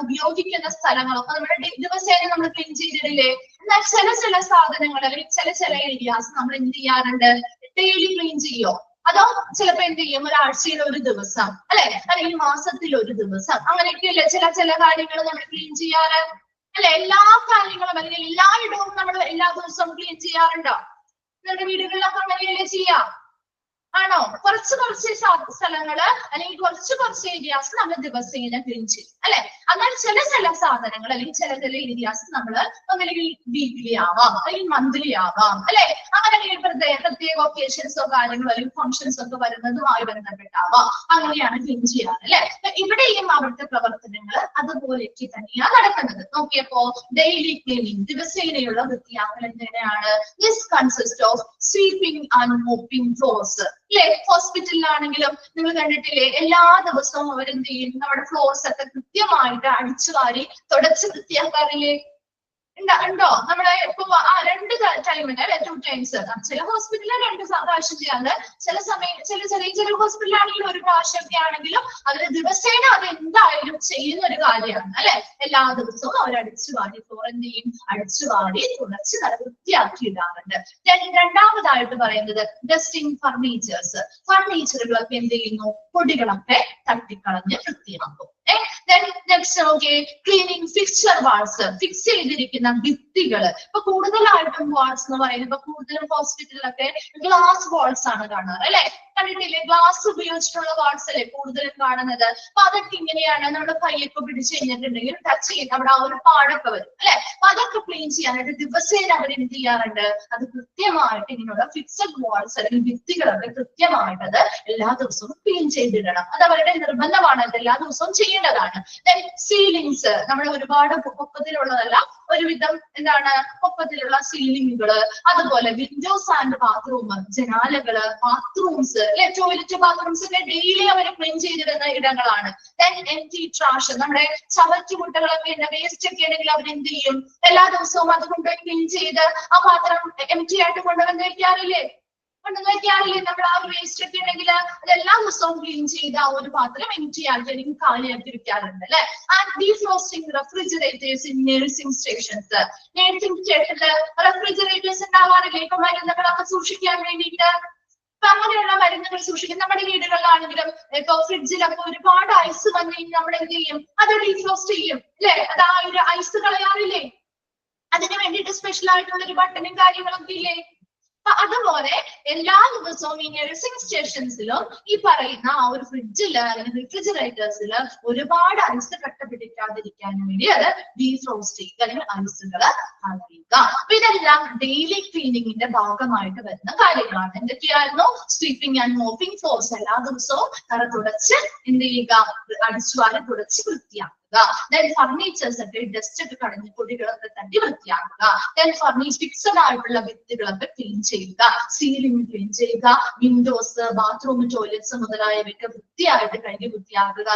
ഉപയോഗിക്കുന്ന സ്ഥലങ്ങളൊക്കെ നമ്മുടെ ദിവസേന നമ്മൾ ക്ലീൻ ചെയ്തിടില്ലേ. എന്നാൽ ചില സാധനങ്ങൾ അല്ലെങ്കിൽ ചില ഏരിയാസ് നമ്മൾ എന്ത് ചെയ്യാറുണ്ട്? ഡെയിലി ക്ലീൻ ചെയ്യോ? അതോ ചിലപ്പോ എന്ത് ചെയ്യും? ഒരാഴ്ചയിൽ ഒരു ദിവസം അല്ലെ, അല്ലെങ്കിൽ മാസത്തിൽ ഒരു ദിവസം, അങ്ങനെയൊക്കെയല്ലേ ചില കാര്യങ്ങൾ നമ്മൾ ക്ലീൻ ചെയ്യാറ് അല്ലെ. എല്ലാ കാര്യങ്ങളും അല്ലെങ്കിൽ എല്ലായിടവും നമ്മൾ എല്ലാ ദിവസവും ക്ലീൻ ചെയ്യാറുണ്ടോ? നിങ്ങളുടെ വീടുകളിലൊക്കെ അങ്ങനെയല്ലേ ചെയ്യാം? ആണോ? കുറച്ച് സ്ഥലങ്ങള് അല്ലെങ്കിൽ കുറച്ച് ഏരിയാസ് നമ്മൾ ദിവസേന ക്ലീൻ ചെയ്യും അല്ലെ. എന്നാൽ ചില സാധനങ്ങൾ അല്ലെങ്കിൽ ചില ഏരിയാസ് നമ്മൾ ഒന്നല്ലെങ്കിൽ വീക്ക്ലി ആവാം അല്ലെങ്കിൽ മന്ത്ലി ആവാം അല്ലെ. അങ്ങനെ പ്രത്യേക ഒക്കേഷൻസോ കാര്യങ്ങളോ അല്ലെങ്കിൽ ഫംഗ്ഷൻസ് ഒക്കെ വരുന്നതുമായി ബന്ധപ്പെട്ടാവാം അങ്ങനെയാണ് ക്ലീൻ ചെയ്യാറ് അല്ലെ. ഇവിടെയും അവിടുത്തെ പ്രവർത്തനങ്ങൾ അതുപോലെയൊക്കെ തന്നെയാണ് നടക്കുന്നത്. നോക്കിയപ്പോ ഡെയിലി ക്ലീനിങ് ദിവസേനയുള്ള വൃത്തിയാക്കൽ എങ്ങനെയാണ്? This consist of sweeping and mopping floors അല്ലെ. ഹോസ്പിറ്റലിലാണെങ്കിലും നിങ്ങൾ കണ്ടിട്ടില്ലേ, എല്ലാ ദിവസവും അവരെന്ത് ചെയ്യും? നമ്മുടെ ഫ്ലോർസ് ഒക്കെ കൃത്യമായിട്ട് അടിച്ചു വാരി തുടച്ച് വൃത്തിയാക്കാറില്ലേ? ഉണ്ടോ? നമ്മളെ ഇപ്പൊ രണ്ട് ടൈമിന് അല്ലെ 2 times. ചില ഹോസ്പിറ്റലിൽ 2 പ്രാവശ്യം ചെയ്യാറ്, ചില ഹോസ്പിറ്റലാണെങ്കിലും 1 പ്രാവശ്യമൊക്കെ ആണെങ്കിലും അതിൽ ദിവസേന അത് എന്തായാലും ചെയ്യുന്ന ഒരു കാര്യമാണ് അല്ലെ. എല്ലാ ദിവസവും അവർ അടിച്ചു വാരി ഫ്ലോർ എന്ത് ചെയ്യും? അടിച്ചു വാരി തുടച്ച് നല്ല വൃത്തിയാക്കി ഇടാറുണ്ട്. രണ്ടാമതായിട്ട് പറയുന്നത് ഡസ്റ്റിംഗ് ഫർണിച്ചറുകളൊക്കെ എന്ത് ചെയ്യുന്നു? പൊടികളൊക്കെ തട്ടിക്കളഞ്ഞ് വൃത്തിയാക്കും. നെക്സ്റ്റ് നോക്കിയേ, ക്ലീനിങ് ഫിക്സ്ചർ വാൾസ്, ഫിക്സ് ചെയ്തിരിക്കുന്ന ഭിത്തികള്. ഇപ്പൊ കൂടുതലായിട്ടും വാൾസ് എന്ന് പറയുന്നത് ഇപ്പൊ കൂടുതലും ഹോസ്പിറ്റലിലൊക്കെ ഗ്ലാസ് വാൾസ് ആണ് കാണാറ് അല്ലെ, കണ്ടിട്ടില്ലേ? ഗ്ലാസ് ഉപയോഗിച്ചിട്ടുള്ള വാൾസ് അല്ലേ കൂടുതലും കാണുന്നത്. അപ്പൊ അതൊക്കെ ഇങ്ങനെയാണ്, നമ്മുടെ കൈയൊക്കെ പിടിച്ചു കഴിഞ്ഞിട്ടുണ്ടെങ്കിൽ ടച്ച് ചെയ്ത് അവിടെ ആ ഒരു പാടൊക്കെ വരും അല്ലെ. അപ്പൊ അതൊക്കെ ക്ലീൻ ചെയ്യാനായിട്ട് ദിവസേന അവർ എന്ത് ചെയ്യാറുണ്ട്, അത് കൃത്യമായിട്ട് ഇങ്ങനെയുള്ള ഫിക്സഡ് വാൾസ് അല്ലെങ്കിൽ ഭിത്തികളൊക്കെ കൃത്യമായിട്ട് അത് എല്ലാ ദിവസവും ക്ലീൻ ചെയ്തിടണം. അത് അവരുടെ നിർബന്ധമാണ്, അത് എല്ലാ ദിവസവും ചെയ്യേണ്ടതാണ്. സീലിങ്സ് നമ്മൾ ഒരുപാട് പൊക്കത്തിലുള്ളതല്ല, ഒരുവിധം എന്താണ് പൊക്കത്തിലുള്ള സീലിങ്ങുകള്, അതുപോലെ വിൻഡോസ് ആൻഡ് ബാത്റൂം, ജനാലകള്, ബാത്റൂംസ് അല്ലെ, ടോയ്ലറ്റ് ബാത്റൂംസ് ഒക്കെ ഡെയിലി അവർ ക്ലീൻ ചെയ്തിരുന്ന ഇടങ്ങളാണ്. എംപ്റ്റി ട്രാഷ്, നമ്മുടെ ചവറ്റുകുട്ടകളൊക്കെ വേസ്റ്റ് ഒക്കെ ആണെങ്കിൽ അവർ എന്ത് ചെയ്യും, എല്ലാ ദിവസവും അത് കൊണ്ടുപോയി ക്ലീൻ ചെയ്ത് ആ പാത്രം എംപ്റ്റി ആയിട്ട് കൊണ്ടുവന്ന് വെക്കാറില്ലേ, നമ്മൾ ആ വേസ്റ്റ് ഒക്കെ ഉണ്ടെങ്കിൽ അതെല്ലാ ദിവസവും ക്ലീൻ ചെയ്ത് ആ ഒരു പാത്രം എംപ്റ്റി ആക്കി അല്ലെങ്കിൽ കാലിയാക്കി വെക്കാറുണ്ട് അല്ലെ. And defrosting refrigerators in nursing stations, nursing സ്റ്റേഷനിൽ റെഫ്രിജറേറ്റേഴ്സ് ഉണ്ടാവാറില്ലേ, ഇപ്പൊ മരുന്നുകളൊക്കെ സൂക്ഷിക്കാൻ വേണ്ടിയിട്ട്. അപ്പൊ അങ്ങനെയുള്ള മരുന്നുകൾ സൂക്ഷിക്കും. നമ്മുടെ വീടുകളിലാണെങ്കിലും ഇപ്പൊ ഫ്രിഡ്ജിലൊക്കെ ഒരുപാട് ഐസ് വന്നു കഴിഞ്ഞാൽ നമ്മൾ എന്ത് ചെയ്യും, അത് ഡീഫ്രോസ്റ്റ് ചെയ്യും അല്ലെ, അത് ആ ഒരു ഐസ് കളയാറില്ലേ, അതിന് വേണ്ടിയിട്ട് സ്പെഷ്യൽ ആയിട്ടുള്ള ഒരു ബട്ടണും കാര്യങ്ങളൊക്കെ ഇല്ലേ. അതുപോലെ എല്ലാ ദിവസവും ഈ നഴ്സിംഗ് സ്റ്റേഷൻസിലും ഈ പറയുന്ന ആ ഒരു ഫ്രിഡ്ജില് അല്ലെങ്കിൽ റെഫ്രിജറേറ്റേഴ്സില് ഒരുപാട് ഐസ് കട്ട പിടിക്കാതിരിക്കാൻ വേണ്ടി അത് ഡീഫ്രോസ്റ്റ് ചെയ്യുക അല്ലെങ്കിൽ ഐസുകൾ കളയുക. അപ്പൊ ഇതെല്ലാം ഡെയിലി ക്ലീനിങ്ങിന്റെ ഭാഗമായിട്ട് വരുന്ന കാര്യങ്ങളാണ്. എന്തൊക്കെയായിരുന്നു? സ്വീപ്പിംഗ് ആൻഡ് മോപ്പിംഗ് ഫ്ലോർസ്, എല്ലാ ദിവസവും തറ തുടച്ച് എന്ത് ചെയ്യുക, അടിച്ചുവാരി തുടച്ച് വൃത്തിയാക്കുക. ഫർണിച്ചേഴ്സ് ഒക്കെ ഡസ്റ്റ് ഒക്കെ കളഞ്ഞ് പൊടികളൊക്കെ തട്ടി വൃത്തിയാക്കുക. ഫിക്സഡ് ആയിട്ടുള്ള ഭിത്തികളൊക്കെ ക്ലീൻ ചെയ്യുക, സീലിംഗ് ക്ലീൻ ചെയ്യുക, വിൻഡോസ്, ബാത്റൂം, ടോയ്ലറ്റ്സ് മുതലായവയൊക്കെ വൃത്തിയായിട്ട് കഴുകി വൃത്തിയാക്കുക.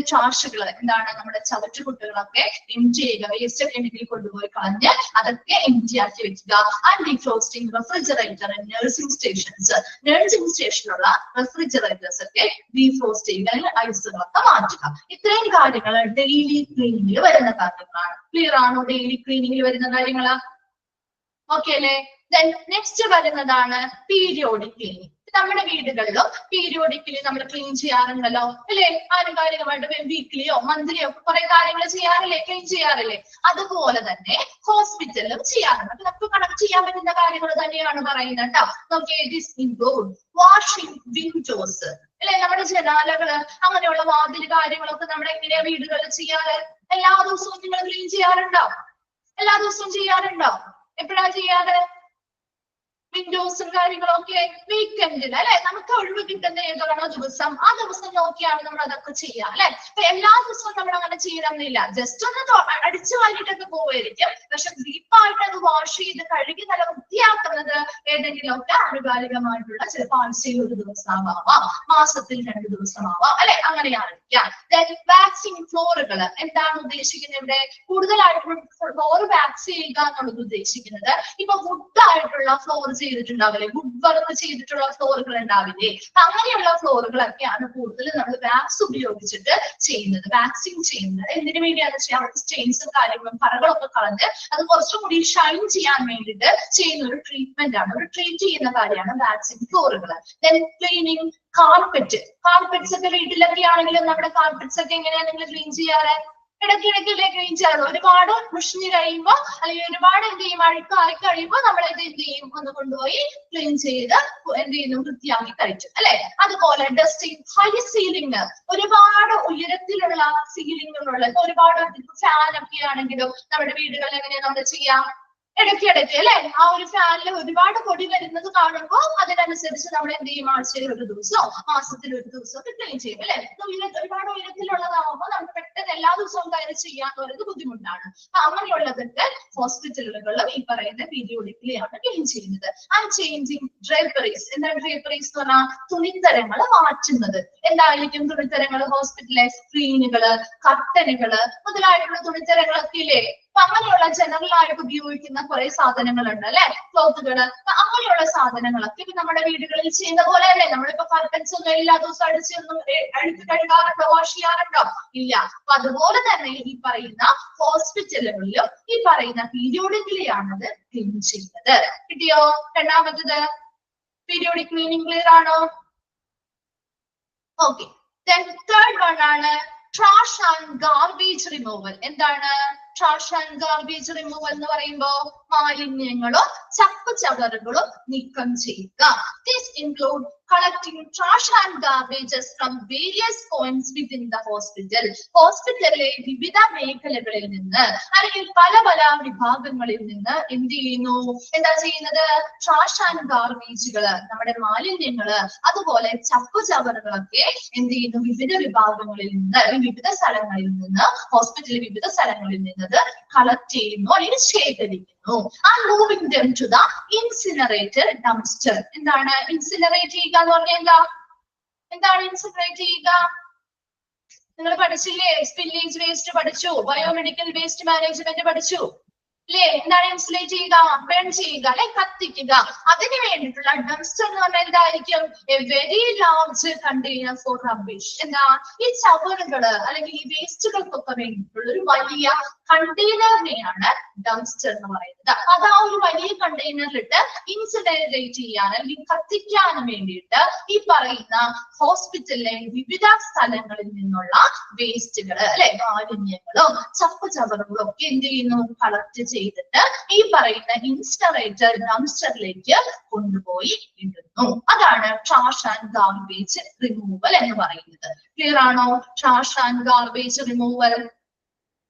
ട്രാഷുകൾ, എന്താണ് നമ്മുടെ ചവറ്റുകുട്ടകളൊക്കെ എംപ്റ്റി ചെയ്യുക, വേസ്റ്റ് ഒക്കെ ഉണ്ടെങ്കിൽ കൊണ്ടുപോയി കളഞ്ഞ് അതൊക്കെ എംപ്റ്റി ആക്കി വെക്കുക. And defrosting refrigerator nursing stations, nursing സ്റ്റേഷനിലുള്ള റെഫ്രിജറേറ്റേഴ്സ് ഒക്കെ ഡീഫ്രോസ്റ്റ് ചെയ്യുക അല്ലെങ്കിൽ ഐസുകളൊക്കെ മാറ്റുക. ഇത്രയും കാര്യങ്ങൾ ഡെയിലി ക്ലീനിങ്ങിൽ വരുന്ന കാര്യങ്ങളാണ്. ക്ലിയർ ആണോ? ഡെയിലി ക്ലീനിങ്ങിൽ വരുന്ന കാര്യങ്ങള് ഓക്കെ അല്ലേ? നെക്സ്റ്റ് വരുന്നതാണ് പീരിയോഡിക് ക്ലീനിങ്. നമ്മുടെ വീടുകളിലും പീരിയോഡിക്കലി നമ്മൾ ക്ലീൻ ചെയ്യാറുണ്ടല്ലോ അല്ലെ, ആനുകാലികമായിട്ട് വീക്ക്ലിയോ മന്ത്ലിയോ ഒക്കെ കുറെ കാര്യങ്ങൾ ചെയ്യാറില്ലേ, ക്ലീൻ ചെയ്യാറില്ലേ. അതുപോലെ തന്നെ ഹോസ്പിറ്റലിലും ചെയ്യാറുണ്ട്. അപ്പൊ നമുക്ക് കണക്ട് ചെയ്യാൻ പറ്റുന്ന കാര്യങ്ങൾ തന്നെയാണ് പറയുന്നത് കേട്ടോ. നോക്കിയേ, ദിസ് ഇൻക്ലൂഡ് വാഷിംഗ് വിൻഡോസ് അല്ലെ, നമ്മുടെ ജനാലകള്, അങ്ങനെയുള്ള വാതിൽ കാര്യങ്ങളൊക്കെ നമ്മൾ എങ്ങനെയാ വീടുകളിൽ ചെയ്യാറ്? എല്ലാ ദിവസവും നിങ്ങൾ ക്ലീൻ ചെയ്യാറുണ്ടോ? എല്ലാ ദിവസവും ചെയ്യാറുണ്ടോ? എപ്പോഴാ ചെയ്യാറ്? വിൻഡോസും കാര്യങ്ങളൊക്കെ വീക്കെൻഡിൽ അല്ലെ, നമുക്ക് ഒഴിവ് കിട്ടുന്ന ഏതാണോ ദിവസം ആ ദിവസം നോക്കിയാണ് നമ്മൾ അതൊക്കെ ചെയ്യുക അല്ലെ. അപ്പൊ എല്ലാ ദിവസവും നമ്മൾ അങ്ങനെ ചെയ്യണമെന്നില്ല, ജസ്റ്റ് ഒന്ന് അടിച്ചു വാരിട്ടൊക്കെ പോവായിരിക്കും. പക്ഷെ ഡീപ്പായിട്ട് അത് വാഷ് ചെയ്ത് കഴുകി നല്ല വൃത്തിയാക്കുന്നത് ഏതെങ്കിലുമൊക്കെ ആനുകാലികമായിട്ടുള്ള ചിലപ്പോൾ ആഴ്ചയിൽ ഒരു ദിവസമാവാം, മാസത്തിൽ 2 ദിവസമാവാം അല്ലെ, അങ്ങനെയാണ്. വാക്സിംഗ് ഫ്ലോറുകൾ എന്താണ് ഉദ്ദേശിക്കുന്നത് ഇവിടെ? കൂടുതലായിട്ടും ഫ്ലോർ വാക്സ് ചെയ്യുക എന്നുള്ളത് ഉദ്ദേശിക്കുന്നത് ഇപ്പൊ വുഡ് ആയിട്ടുള്ള ഫ്ലോർ ചെയ്തിട്ടുണ്ടാവില്ലേ, വുഡ് വർക്ക് ചെയ്തിട്ടുള്ള ഫ്ലോറുകൾ ഉണ്ടാവില്ലേ, അങ്ങനെയുള്ള ഫ്ലോറുകളൊക്കെയാണ് കൂടുതൽ നമ്മൾ വാക്സ് ഉപയോഗിച്ചിട്ട് ചെയ്യുന്നത്, വാക്സിങ് ചെയ്യുന്നത്. എന്തിനു വേണ്ടിയാണ് ചെയ്യാം? അവർക്ക് സ്റ്റെയിൻസും കാര്യങ്ങളും കറകളൊക്കെ കളഞ്ഞ് അത് കുറച്ചും കൂടി ഷൈൻ ചെയ്യാൻ വേണ്ടിയിട്ട് ചെയ്യുന്ന ഒരു ട്രീറ്റ്മെന്റ് ആണ്, ഒരു ട്രീറ്റ് ചെയ്യുന്ന കാര്യമാണ് വാക്സിംഗ് ഫ്ലോറുകൾ. ക്ലീനിങ് കാർപ്പറ്റ്സ് ഒക്കെ വീട്ടിലൊക്കെ ആണെങ്കിലും നമ്മുടെ കാർപ്പറ്റ്സ് ഒക്കെ എങ്ങനെയാണ് നിങ്ങൾ ക്ലീൻ ചെയ്യാറ്? ഇടയ്ക്കിടയ്ക്കല്ലേ ക്ലീൻ ചെയ്യാറ്. ഒരുപാട് മുഷിഞ്ഞ് കഴിയുമ്പോൾ അല്ലെങ്കിൽ ഒരുപാട് എന്ത് ചെയ്യും, അഴുക്കായി കഴിയുമ്പോൾ നമ്മൾ ഇത് എന്ത് ചെയ്യും, ഒന്ന് കൊണ്ടുപോയി ക്ലീൻ ചെയ്ത് എന്ത് ചെയ്യുന്നു, വൃത്തിയാക്കി കഴിക്കും അല്ലെ. അതുപോലെ ഡസ്റ്റിംഗ്, ഹൈ സീലിംഗ്, ഒരുപാട് ഉയരത്തിലുള്ള സീലിങ്ങുകളുള്ള ഒരുപാട് ഫാൻ ഒക്കെ ആണെങ്കിലും നമ്മുടെ വീടുകളിൽ എങ്ങനെയാ നമ്മൾ ചെയ്യാം? ഇടയ്ക്കിടയ്ക്ക് അല്ലെ, ആ ഒരു ഫാനിൽ ഒരുപാട് പൊടി വരുന്നത് കാണുമ്പോൾ അതിനനുസരിച്ച് നമ്മൾ എന്ത് ചെയ്യും, ആഴ്ചയിൽ ഒരു ദിവസമോ മാസത്തിൽ ഒരു ദിവസമോ ഒക്കെ ക്ലീൻ ചെയ്യും അല്ലെ. ഒരുപാട് ഉയരത്തിലുള്ളതാവുമ്പോൾ നമുക്ക് പെട്ടെന്ന് എല്ലാ ദിവസവും കയറി ചെയ്യാന്ന് പറയുന്നത് ബുദ്ധിമുട്ടാണ്. അങ്ങനെയുള്ളതൊക്കെ ഹോസ്പിറ്റലുകളിലും ഈ പറയുന്ന പീരിയോഡിക്കലി ആണ് ക്ലീൻ ചെയ്യുന്നത്. ആൻഡ് ചേഞ്ചിങ് ഡ്രേപ്പറീസ്, എന്താണ് ഡ്രേപ്പറീസ് എന്ന് പറഞ്ഞാൽ? തുണിത്തരങ്ങൾ മാറ്റുന്നത്. എന്തായിരിക്കും തുണിത്തരങ്ങൾ? ഹോസ്പിറ്റലിലെ സ്ക്രീനുകള്, കർട്ടനുകള് മുതലായിട്ടുള്ള തുണിത്തരങ്ങളൊക്കെ ഇല്ലേ. അപ്പൊ അങ്ങനെയുള്ള ജനറൽ ആയിട്ട് ഉപയോഗിക്കുന്ന കുറെ സാധനങ്ങളുണ്ട് അല്ലെ, ക്ലോത്തുകള്. അങ്ങനെയുള്ള സാധനങ്ങളൊക്കെ ഇപ്പൊ നമ്മുടെ വീടുകളിൽ ചെയ്യുന്ന പോലെ അല്ലേ. നമ്മളിപ്പോ കർട്ടൻസ് ഒന്നും എല്ലാ ദിവസവും അടിച്ച് കഴുകാറുണ്ടോ, വാഷ് ചെയ്യാറുണ്ടോ? ഇല്ല. അപ്പൊ അതുപോലെ തന്നെ ഈ പറയുന്ന ഹോസ്പിറ്റലുകളിലും ഈ പറയുന്ന പീരിയോഡിക്കലി ആണത് ക്ലീൻ ചെയ്യുന്നത്. കിട്ടിയോ? രണ്ടാമത്തത് പീരിയോഡിക് ക്ലീനിങ്. ക്ലിയർ ആണോ? ഓക്കെ. തേർഡ് വൺ ആണ് ട്രാഷ് ആൻഡ് ഗാർബേജ് റിമൂവൽ. എന്താണ് ട്രാഷ് ആൻഡ് ഗാർബേജ് റിമൂവൽ എന്ന് പറയുമ്പോ മാലിന്യങ്ങളും ചപ്പുചവറുകളും നീക്കം ചെയ്യുക. This include collecting trash and garbages from various points within the hospital. ഹോസ്പിറ്റലിലെ വിവിധ മേഖലകളിൽ നിന്ന് അല്ലെങ്കിൽ പല പല വിഭാഗങ്ങളിൽ നിന്ന് എന്ത് ചെയ്യുന്നു, എന്താ ചെയ്യുന്നത്, ട്രാഷ് ആൻഡ് ഗാർബേജുകള്, നമ്മുടെ മാലിന്യങ്ങള്, അതുപോലെ ചപ്പുചവറുകളൊക്കെ എന്ത് ചെയ്യുന്നു, വിവിധ വിഭാഗങ്ങളിൽ നിന്ന് വിവിധ സ്ഥലങ്ങളിൽ നിന്ന് ഹോസ്പിറ്റലിലെ വിവിധ സ്ഥലങ്ങളിൽ നിന്ന് കളക്ട് ചെയ്യുന്നു അല്ലെങ്കിൽ ശേഖരിക്കുന്നു. And moving them to the incinerator dumpster. എന്താണ് ഇൻസിനറേറ്റ് ചെയ്യുക എന്ന് പറഞ്ഞാൽ എന്താണ് ഇൻസിനറേറ്റ് ചെയ്യുക? നിങ്ങൾ പഠിച്ചില്ലേ? സ്പില്ലേജ് വേസ്റ്റ് പഠിച്ചു, ബയോമെഡിക്കൽ വേസ്റ്റ് മാനേജ്മെന്റ് പഠിച്ചു അല്ലേ? എന്താണ് ഇൻസുലേറ്റ് ചെയ്യുക, ബേൺ ചെയ്യുക അല്ലെ, കത്തിക്കുക. അതിന് വേണ്ടിയിട്ടുള്ള ഡംസ്റ്റർ എന്ന് പറഞ്ഞാൽ എന്തായിരിക്കും? A very large container for rubbish. എന്താ ഈ ചവറുകള് അല്ലെങ്കിൽ ഈ വേസ്റ്റുകൾക്കൊക്കെ വേണ്ടിയിട്ടുള്ള ഒരു വലിയ കണ്ടെയ്നറിനെയാണ് ഡംസ്റ്റർ എന്ന് പറയുന്നത്. അത് ആ ഒരു വലിയ കണ്ടെയ്നറിലിട്ട് ഇൻസിനറേറ്റ് ചെയ്യാൻ അല്ലെങ്കിൽ കത്തിക്കാനും വേണ്ടിയിട്ട് ഈ പറയുന്ന ഹോസ്പിറ്റലിലെ വിവിധ സ്ഥലങ്ങളിൽ നിന്നുള്ള വേസ്റ്റുകള് അല്ലെ, മാലിന്യങ്ങളും ചപ്പുചവറുകളും ഒക്കെ എന്ത് ചെയ്യുന്നു, കളക്ട് ചെയ്തിട്ട് ഈ പറയുന്ന ഇൻസിനറേറ്റർ ഡംസ്റ്ററിലേക്ക് കൊണ്ടുപോയി ഇടുന്നു. അതാണ് ട്രാഷ് ആൻഡ് ഗാർബേജ് റിമൂവൽ എന്ന് പറയുന്നത്. ക്ലിയർ ആണോ? Trash and garbage removal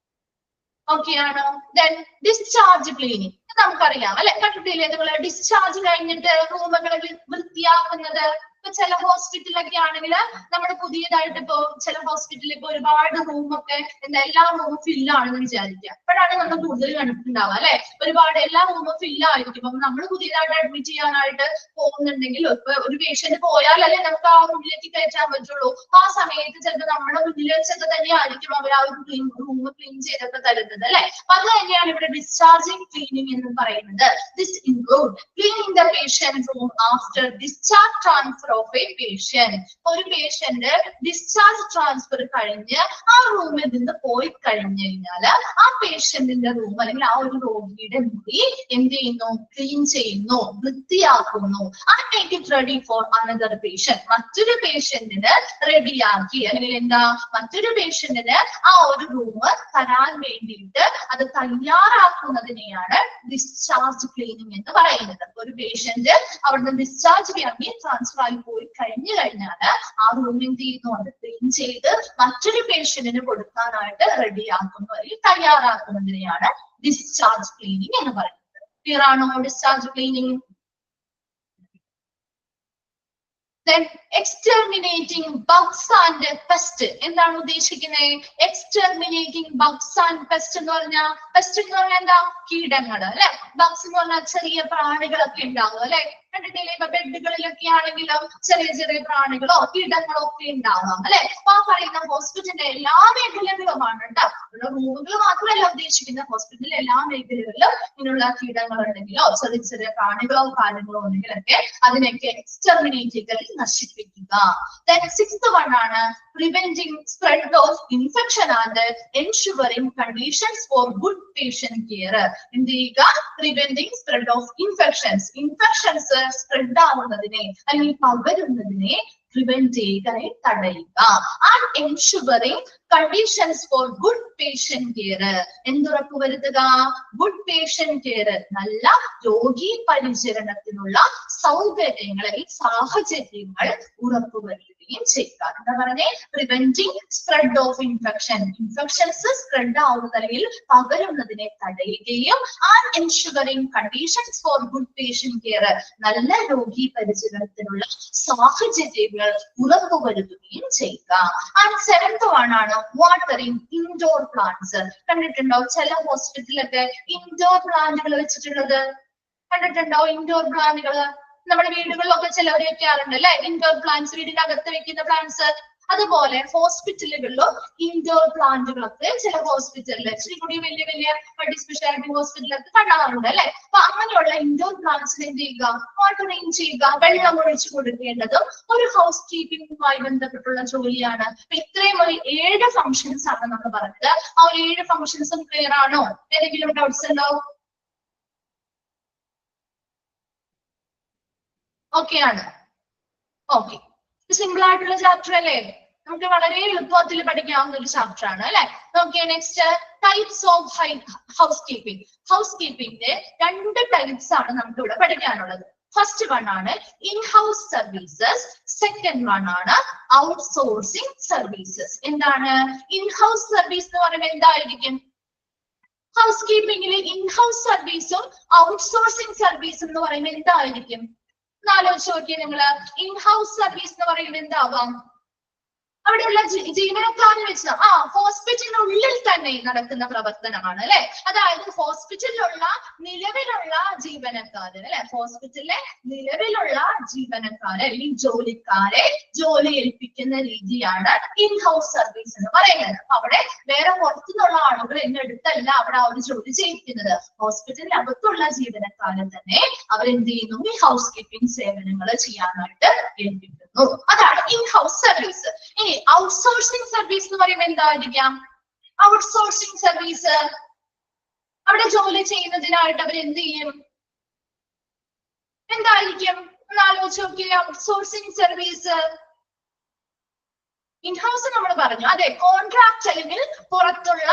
okay ആണോ? ദെൻ ഡിസ്ചാർജ് ക്ലീനിങ് നമുക്കറിയാം അല്ലെ, കണ്ടിട്ടില്ലേ നിങ്ങള്? ഡിസ്ചാർജ് കഴിഞ്ഞിട്ട് റൂമുകൾ വൃത്തിയാക്കുന്നത്. ഇപ്പൊ ചില ഹോസ്പിറ്റലൊക്കെ ആണെങ്കിൽ നമ്മുടെ പുതിയതായിട്ട് ഇപ്പൊ ചില ഹോസ്പിറ്റലിൽ ഇപ്പൊ ഒരുപാട് റൂമൊക്കെ എന്താ എല്ലാ റൂമും ഫില്ലാണെന്ന് വിചാരിക്കുക. അപ്പോഴാണ് നമ്മൾ കൂടുതൽ കണ്ടിട്ടുണ്ടാവുക അല്ലെ, ഒരുപാട് എല്ലാ റൂമും ഫില്ലായിരിക്കും. അപ്പൊ നമ്മൾ പുതിയതായിട്ട് അഡ്മിറ്റ് ചെയ്യാനായിട്ട് പോകുന്നുണ്ടെങ്കിൽ ഇപ്പൊ ഒരു പേഷ്യന്റ് പോയാലല്ലേ നമുക്ക് ആ റൂമിലേക്ക് കയറ്റാൻ പറ്റുള്ളൂ. ആ സമയത്ത് ചിലപ്പോൾ നമ്മുടെ മുന്നിൽ വെച്ചൊക്കെ തന്നെ ആയിരിക്കും അവർ ആ ഒരു റൂം ക്ലീൻ ചെയ്തൊക്കെ തരുന്നത് അല്ലെ. അപ്പൊ അത് തന്നെയാണ് ഇവിടെ ഡിസ്ചാർജിങ് ക്ലീനിങ് എന്ന് പറയുന്നത്. This include cleaning the patient room after discharge transfer of A patient. ഒരു പേഷ്യന്റ് ഡിസ്ചാർജ് ട്രാൻസ്ഫർ കഴിഞ്ഞ് ആ റൂമിൽ നിന്ന് പോയി കഴിഞ്ഞു കഴിഞ്ഞാൽ ആ പേഷ്യന്റിന്റെ റൂം അല്ലെങ്കിൽ ആ ഒരു രോഗിയുടെ മുറി എന്ത് ചെയ്യുന്നു, ക്ലീൻ ചെയ്യുന്നു, വൃത്തിയാക്കുന്നു. And make it ready for another patient. മറ്റൊരു പേഷ്യന്റിന് റെഡിയാക്കി അല്ലെങ്കിൽ എന്താ മറ്റൊരു പേഷ്യന്റിന് ആ ഒരു റൂം തരാൻ വേണ്ടിയിട്ട് അത് തയ്യാറാക്കുന്നതിനെയാണ് ഡിസ്ചാർജ് ക്ലീനിങ് എന്ന് പറയുന്നത്. ഒരു പേഷ്യന്റ് അവിടുന്ന് ഡിസ്ചാർജ് ചെയ്യാൻ ട്രാൻസ്ഫർ ആയി പോയി കഴിഞ്ഞു കഴിഞ്ഞാൽ ആ റൂം എന്ത് ചെയ്യുന്നു, അത് ക്ലീൻ ചെയ്ത് മറ്റൊരു പേഷ്യന്റിന് കൊടുക്കാനായിട്ട് റെഡിയാക്കുന്നു അല്ലെങ്കിൽ തയ്യാറാക്കുന്നതിനെയാണ് ഡിസ്ചാർജ് ക്ലീനിങ് എന്ന് പറയുന്നത്. ക്ലിയർ ആണോ discharge cleaning? Then exterminating bugs and pest. എന്താണ് ഉദ്ദേശിക്കുന്നത്? എക്സ്റ്റർമിനേറ്റിംഗ് ബഗ്സ് ആൻഡ് പെസ്റ്റ് എന്ന് പറഞ്ഞാൽ, പെസ്റ്റ് എന്ന് പറഞ്ഞാൽ എന്താ, കീടങ്ങൾ അല്ലെ. ബഗ്സ് എന്ന് പറഞ്ഞാൽ ചെറിയ പ്രാണികളൊക്കെ ഉണ്ടാവും അല്ലെ. കണ്ടിട്ടില്ലേ? ഇപ്പൊ ബെഡുകളിലൊക്കെ ആണെങ്കിലും ചെറിയ ചെറിയ പ്രാണികളോ കീടങ്ങളോ ഒക്കെ ഉണ്ടാവാം അല്ലെ. അപ്പൊ ആ പറയുന്ന ഹോസ്പിറ്റലിന്റെ എല്ലാ മേഖലകളുമാണ് കേട്ടോ. റൂമുകൾ മാത്രമല്ല ഉദ്ദേശിക്കുന്ന, ഹോസ്പിറ്റലിലെ എല്ലാ മേഖലകളിലും ഇങ്ങനെയുള്ള കീടങ്ങൾ ഉണ്ടെങ്കിലോ ചെറിയ ചെറിയ പ്രാണികളോ കാര്യങ്ങളോ ഉണ്ടെങ്കിലൊക്കെ അതിനൊക്കെ എക്സ്റ്റർമിനേറ്റ് ചെയ്ത് നശിപ്പിക്കുക. Then sixth one ആണ് preventing spread of infection and ensuring conditions for good patient care. എന്ത് ചെയ്യുക? preventing spread of infections. infections spread ആവുന്നതിനെ അല്ലെങ്കിൽ പകരുന്നതിനെ പ്രിവെന്റ് ചെയ്യുക, തടയുക. And ensuring conditions for good patient care. എന്തുറപ്പ് വരുത്തുക? ഗുഡ് പേഷ്യന്റ് കെയർ, നല്ല രോഗി പരിചരണത്തിനുള്ള സൗകര്യങ്ങൾ സാഹചര്യങ്ങൾ ഉറപ്പുവരുത്തുകയും ചെയ്യുക. എന്താ പറഞ്ഞേ? Preventing spread of infection. Infections spread ആവുന്നത് അല്ലെങ്കിൽ പകരുന്നതിനെ തടയുകയും and ensuring conditions for good patient care, നല്ല രോഗി പരിചരണത്തിനുള്ള സാഹചര്യങ്ങൾ ഉറപ്പുവരുത്തുകയും ചെയ്യുക. ആൻഡ് സെവൻത് വൺ ആണ് വാട്ടറിംഗ് ഇൻഡോർ പ്ലാന്റ്സ്. കണ്ടിട്ടുണ്ടോ ചില ഹോസ്പിറ്റലൊക്കെ ഇൻഡോർ പ്ലാന്റുകൾ വെച്ചിട്ടുള്ളത്? കണ്ടിട്ടുണ്ടോ ഇൻഡോർ പ്ലാന്റുകള്? നമ്മുടെ വീടുകളിലൊക്കെ ചിലവർ വെക്കാറുണ്ട് അല്ലെ, ഇൻഡോർ പ്ലാന്റ്സ്, വീടിനകത്ത് വെക്കുന്ന പ്ലാന്റ്സ്. അതുപോലെ ഹോസ്പിറ്റലുകളിലും ഇൻഡോർ പ്ലാന്റുകളൊക്കെ ചില ഹോസ്പിറ്റലിൽ ഇച്ചിരി കൂടി വലിയ വലിയ മൾട്ടി സ്പെഷ്യാലിറ്റി ഹോസ്പിറ്റലൊക്കെ കാണാറുണ്ട് അല്ലെ. അപ്പൊ അങ്ങനെയുള്ള ഇൻഡോർ പ്ലാന്റ്സിനെ എന്ത് ചെയ്യുക? വാട്ടറിംഗ് ചെയ്യുക, വെള്ളം ഒഴിച്ചു കൊടുക്കേണ്ടതും ഒരു ഹൗസ് കീപ്പിംഗുമായി ബന്ധപ്പെട്ടുള്ള ജോലിയാണ്. അപ്പൊ ഇത്രയും ഒരു 7 ഫംഗ്ഷൻസ് ആണ് നമ്മൾ പറഞ്ഞത്. ആ ഒരു 7 ഫംഗ്ഷൻസും ക്ലിയർ ആണോ? ഏതെങ്കിലും ഡൗട്ട്സ് ഉണ്ടോ? ഓക്കെ ആണ്. ഓക്കെ, സിമ്പിൾ ആയിട്ടുള്ള ചാപ്റ്റർ അല്ലേ? നമുക്ക് വളരെ എളുപ്പത്തിൽ പഠിക്കാവുന്ന ഒരു ചാപ്റ്റർ ആണ് അല്ലെ. നോക്കിയേ next types of house keeping. House കീപ്പിംഗിന്റെ 2 ടൈപ്സ് ആണ് നമുക്ക് ഇവിടെ പഠിക്കാനുള്ളത്. ഫസ്റ്റ് വൺ ആണ് ഇൻഹൗസ് സർവീസസ്, സെക്കൻഡ് വൺ ആണ് ഔട്ട്സോഴ്സിംഗ് സർവീസസ്. എന്താണ് ഇൻഹൗസ് സർവീസ് എന്ന് പറയുമ്പോൾ എന്തായിരിക്കും? ഹൗസ് കീപ്പിംഗിൽ ഇൻഹൗസ് സർവീസും ഔട്ട്സോഴ്സിംഗ് സർവീസും എന്ന് പറയുമ്പോൾ എന്തായിരിക്കും? ആലോചിച്ച് നോക്കിയേ നിങ്ങള്. ഇൻഹൗസ് സർവീസ് എന്ന് പറയുമ്പോൾ എന്താവാം? അവിടെയുള്ള ജീവനക്കാരെ വെച്ച് ഹോസ്പിറ്റലിനുള്ളിൽ തന്നെ നടക്കുന്ന പ്രവർത്തനമാണ് അല്ലെ. അതായത് ഹോസ്പിറ്റലിലുള്ള നിലവിലുള്ള ജീവനക്കാര് അല്ലെ, ഹോസ്പിറ്റലിലെ നിലവിലുള്ള ജീവനക്കാരെ അല്ലെങ്കിൽ ജോലിക്കാരെ ജോലി ഏൽപ്പിക്കുന്ന രീതിയാണ് ഇൻഹൗസ് സർവീസ് എന്ന് പറയുന്നത്. അപ്പൊ അവിടെ വേറെ പുറത്തുനിന്നുള്ള ആളുകൾ എന്നെടുത്തല്ല അവിടെ അവർ ജോലി ചെയ്യിക്കുന്നത്. ഹോസ്പിറ്റലിൽ അകത്തുള്ള ജീവനക്കാരെ തന്നെ അവരെന്ത് ചെയ്യുന്നു? ഈ ഹൗസ് കീപ്പിംഗ് സേവനങ്ങൾ ചെയ്യാനായിട്ട് ഏൽപ്പിക്കുന്നു. അതാണ് ഇൻഹൗസ് സർവീസ്. ഇനി ഔട്ട്സോഴ്സിംഗ് സർവീസ് എന്ന് പറയുമ്പോൾ എന്തായിരിക്കാം? ഔട്ട്സോഴ്സിംഗ് സർവീസ് അവിടെ ജോലി ചെയ്യുന്നതിനായിട്ട് അവർ എന്ത് ചെയ്യും? എന്തായിരിക്കും ഒന്ന് ആലോചിച്ച് നോക്കിയേ. ഔട്ട്സോഴ്സിംഗ് സർവീസ് ഇൻഹൗസ് നമ്മൾ പറഞ്ഞു, അതെ, കോൺട്രാക്ട് അല്ലെങ്കിൽ പുറത്തുള്ള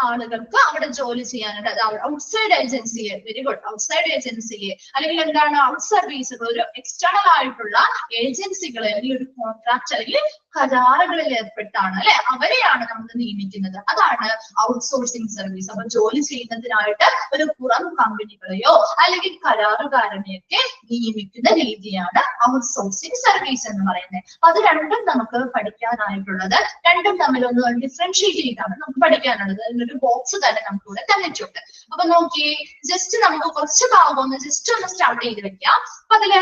ആളുകൾക്ക് അവിടെ ജോലി ചെയ്യാനായിട്ട് ഔട്ട്സൈഡ് ഏജൻസിയെ, വെരി ഗുഡ്, ഔട്ട്സൈഡ് ഏജൻസിയെ അല്ലെങ്കിൽ എന്താണ് ഔട്ട് സർവീസുകൾ, ഒരു എക്സ്റ്റേണൽ ആയിട്ടുള്ള ഏജൻസികളെ അല്ലെങ്കിൽ ഒരു കോൺട്രാക്ട് അല്ലെങ്കിൽ കരാറുകളിൽ ഏർപ്പെട്ടാണ് അല്ലെ, അവരെയാണ് നമ്മൾ നിയമിക്കുന്നത്. അതാണ് ഔട്ട്സോഴ്സിംഗ് സർവീസ്. അപ്പൊ ജോലി ചെയ്യുന്നതിനായിട്ട് ഒരു പുറം കമ്പനികളെയോ അല്ലെങ്കിൽ കരാറുകാരനെയൊക്കെ നിയമിക്കുന്ന രീതിയാണ് ഔട്ട്സോഴ്സിംഗ് സർവീസ് എന്ന് പറയുന്നത്. അത് രണ്ടും നമുക്ക് പഠിക്കാനായിട്ടുള്ളത്, രണ്ടും തമ്മിലൊന്ന് ഡിഫറൻഷിയേറ്റ് ചെയ്താണ് നമുക്ക് പഠിക്കാനുള്ളത്. അതിനൊരു ബോക്സ് തന്നെ നമുക്ക് ഇവിടെ തന്നിട്ടുണ്ട്. അപ്പൊ നോക്കിയേ, ജസ്റ്റ് നമുക്ക് കുറച്ച് ഭാഗം ഒന്ന് ജസ്റ്റ് ഒന്ന് സ്റ്റാർട്ട് ചെയ്ത് വെക്കാം. അപ്പൊ അതില്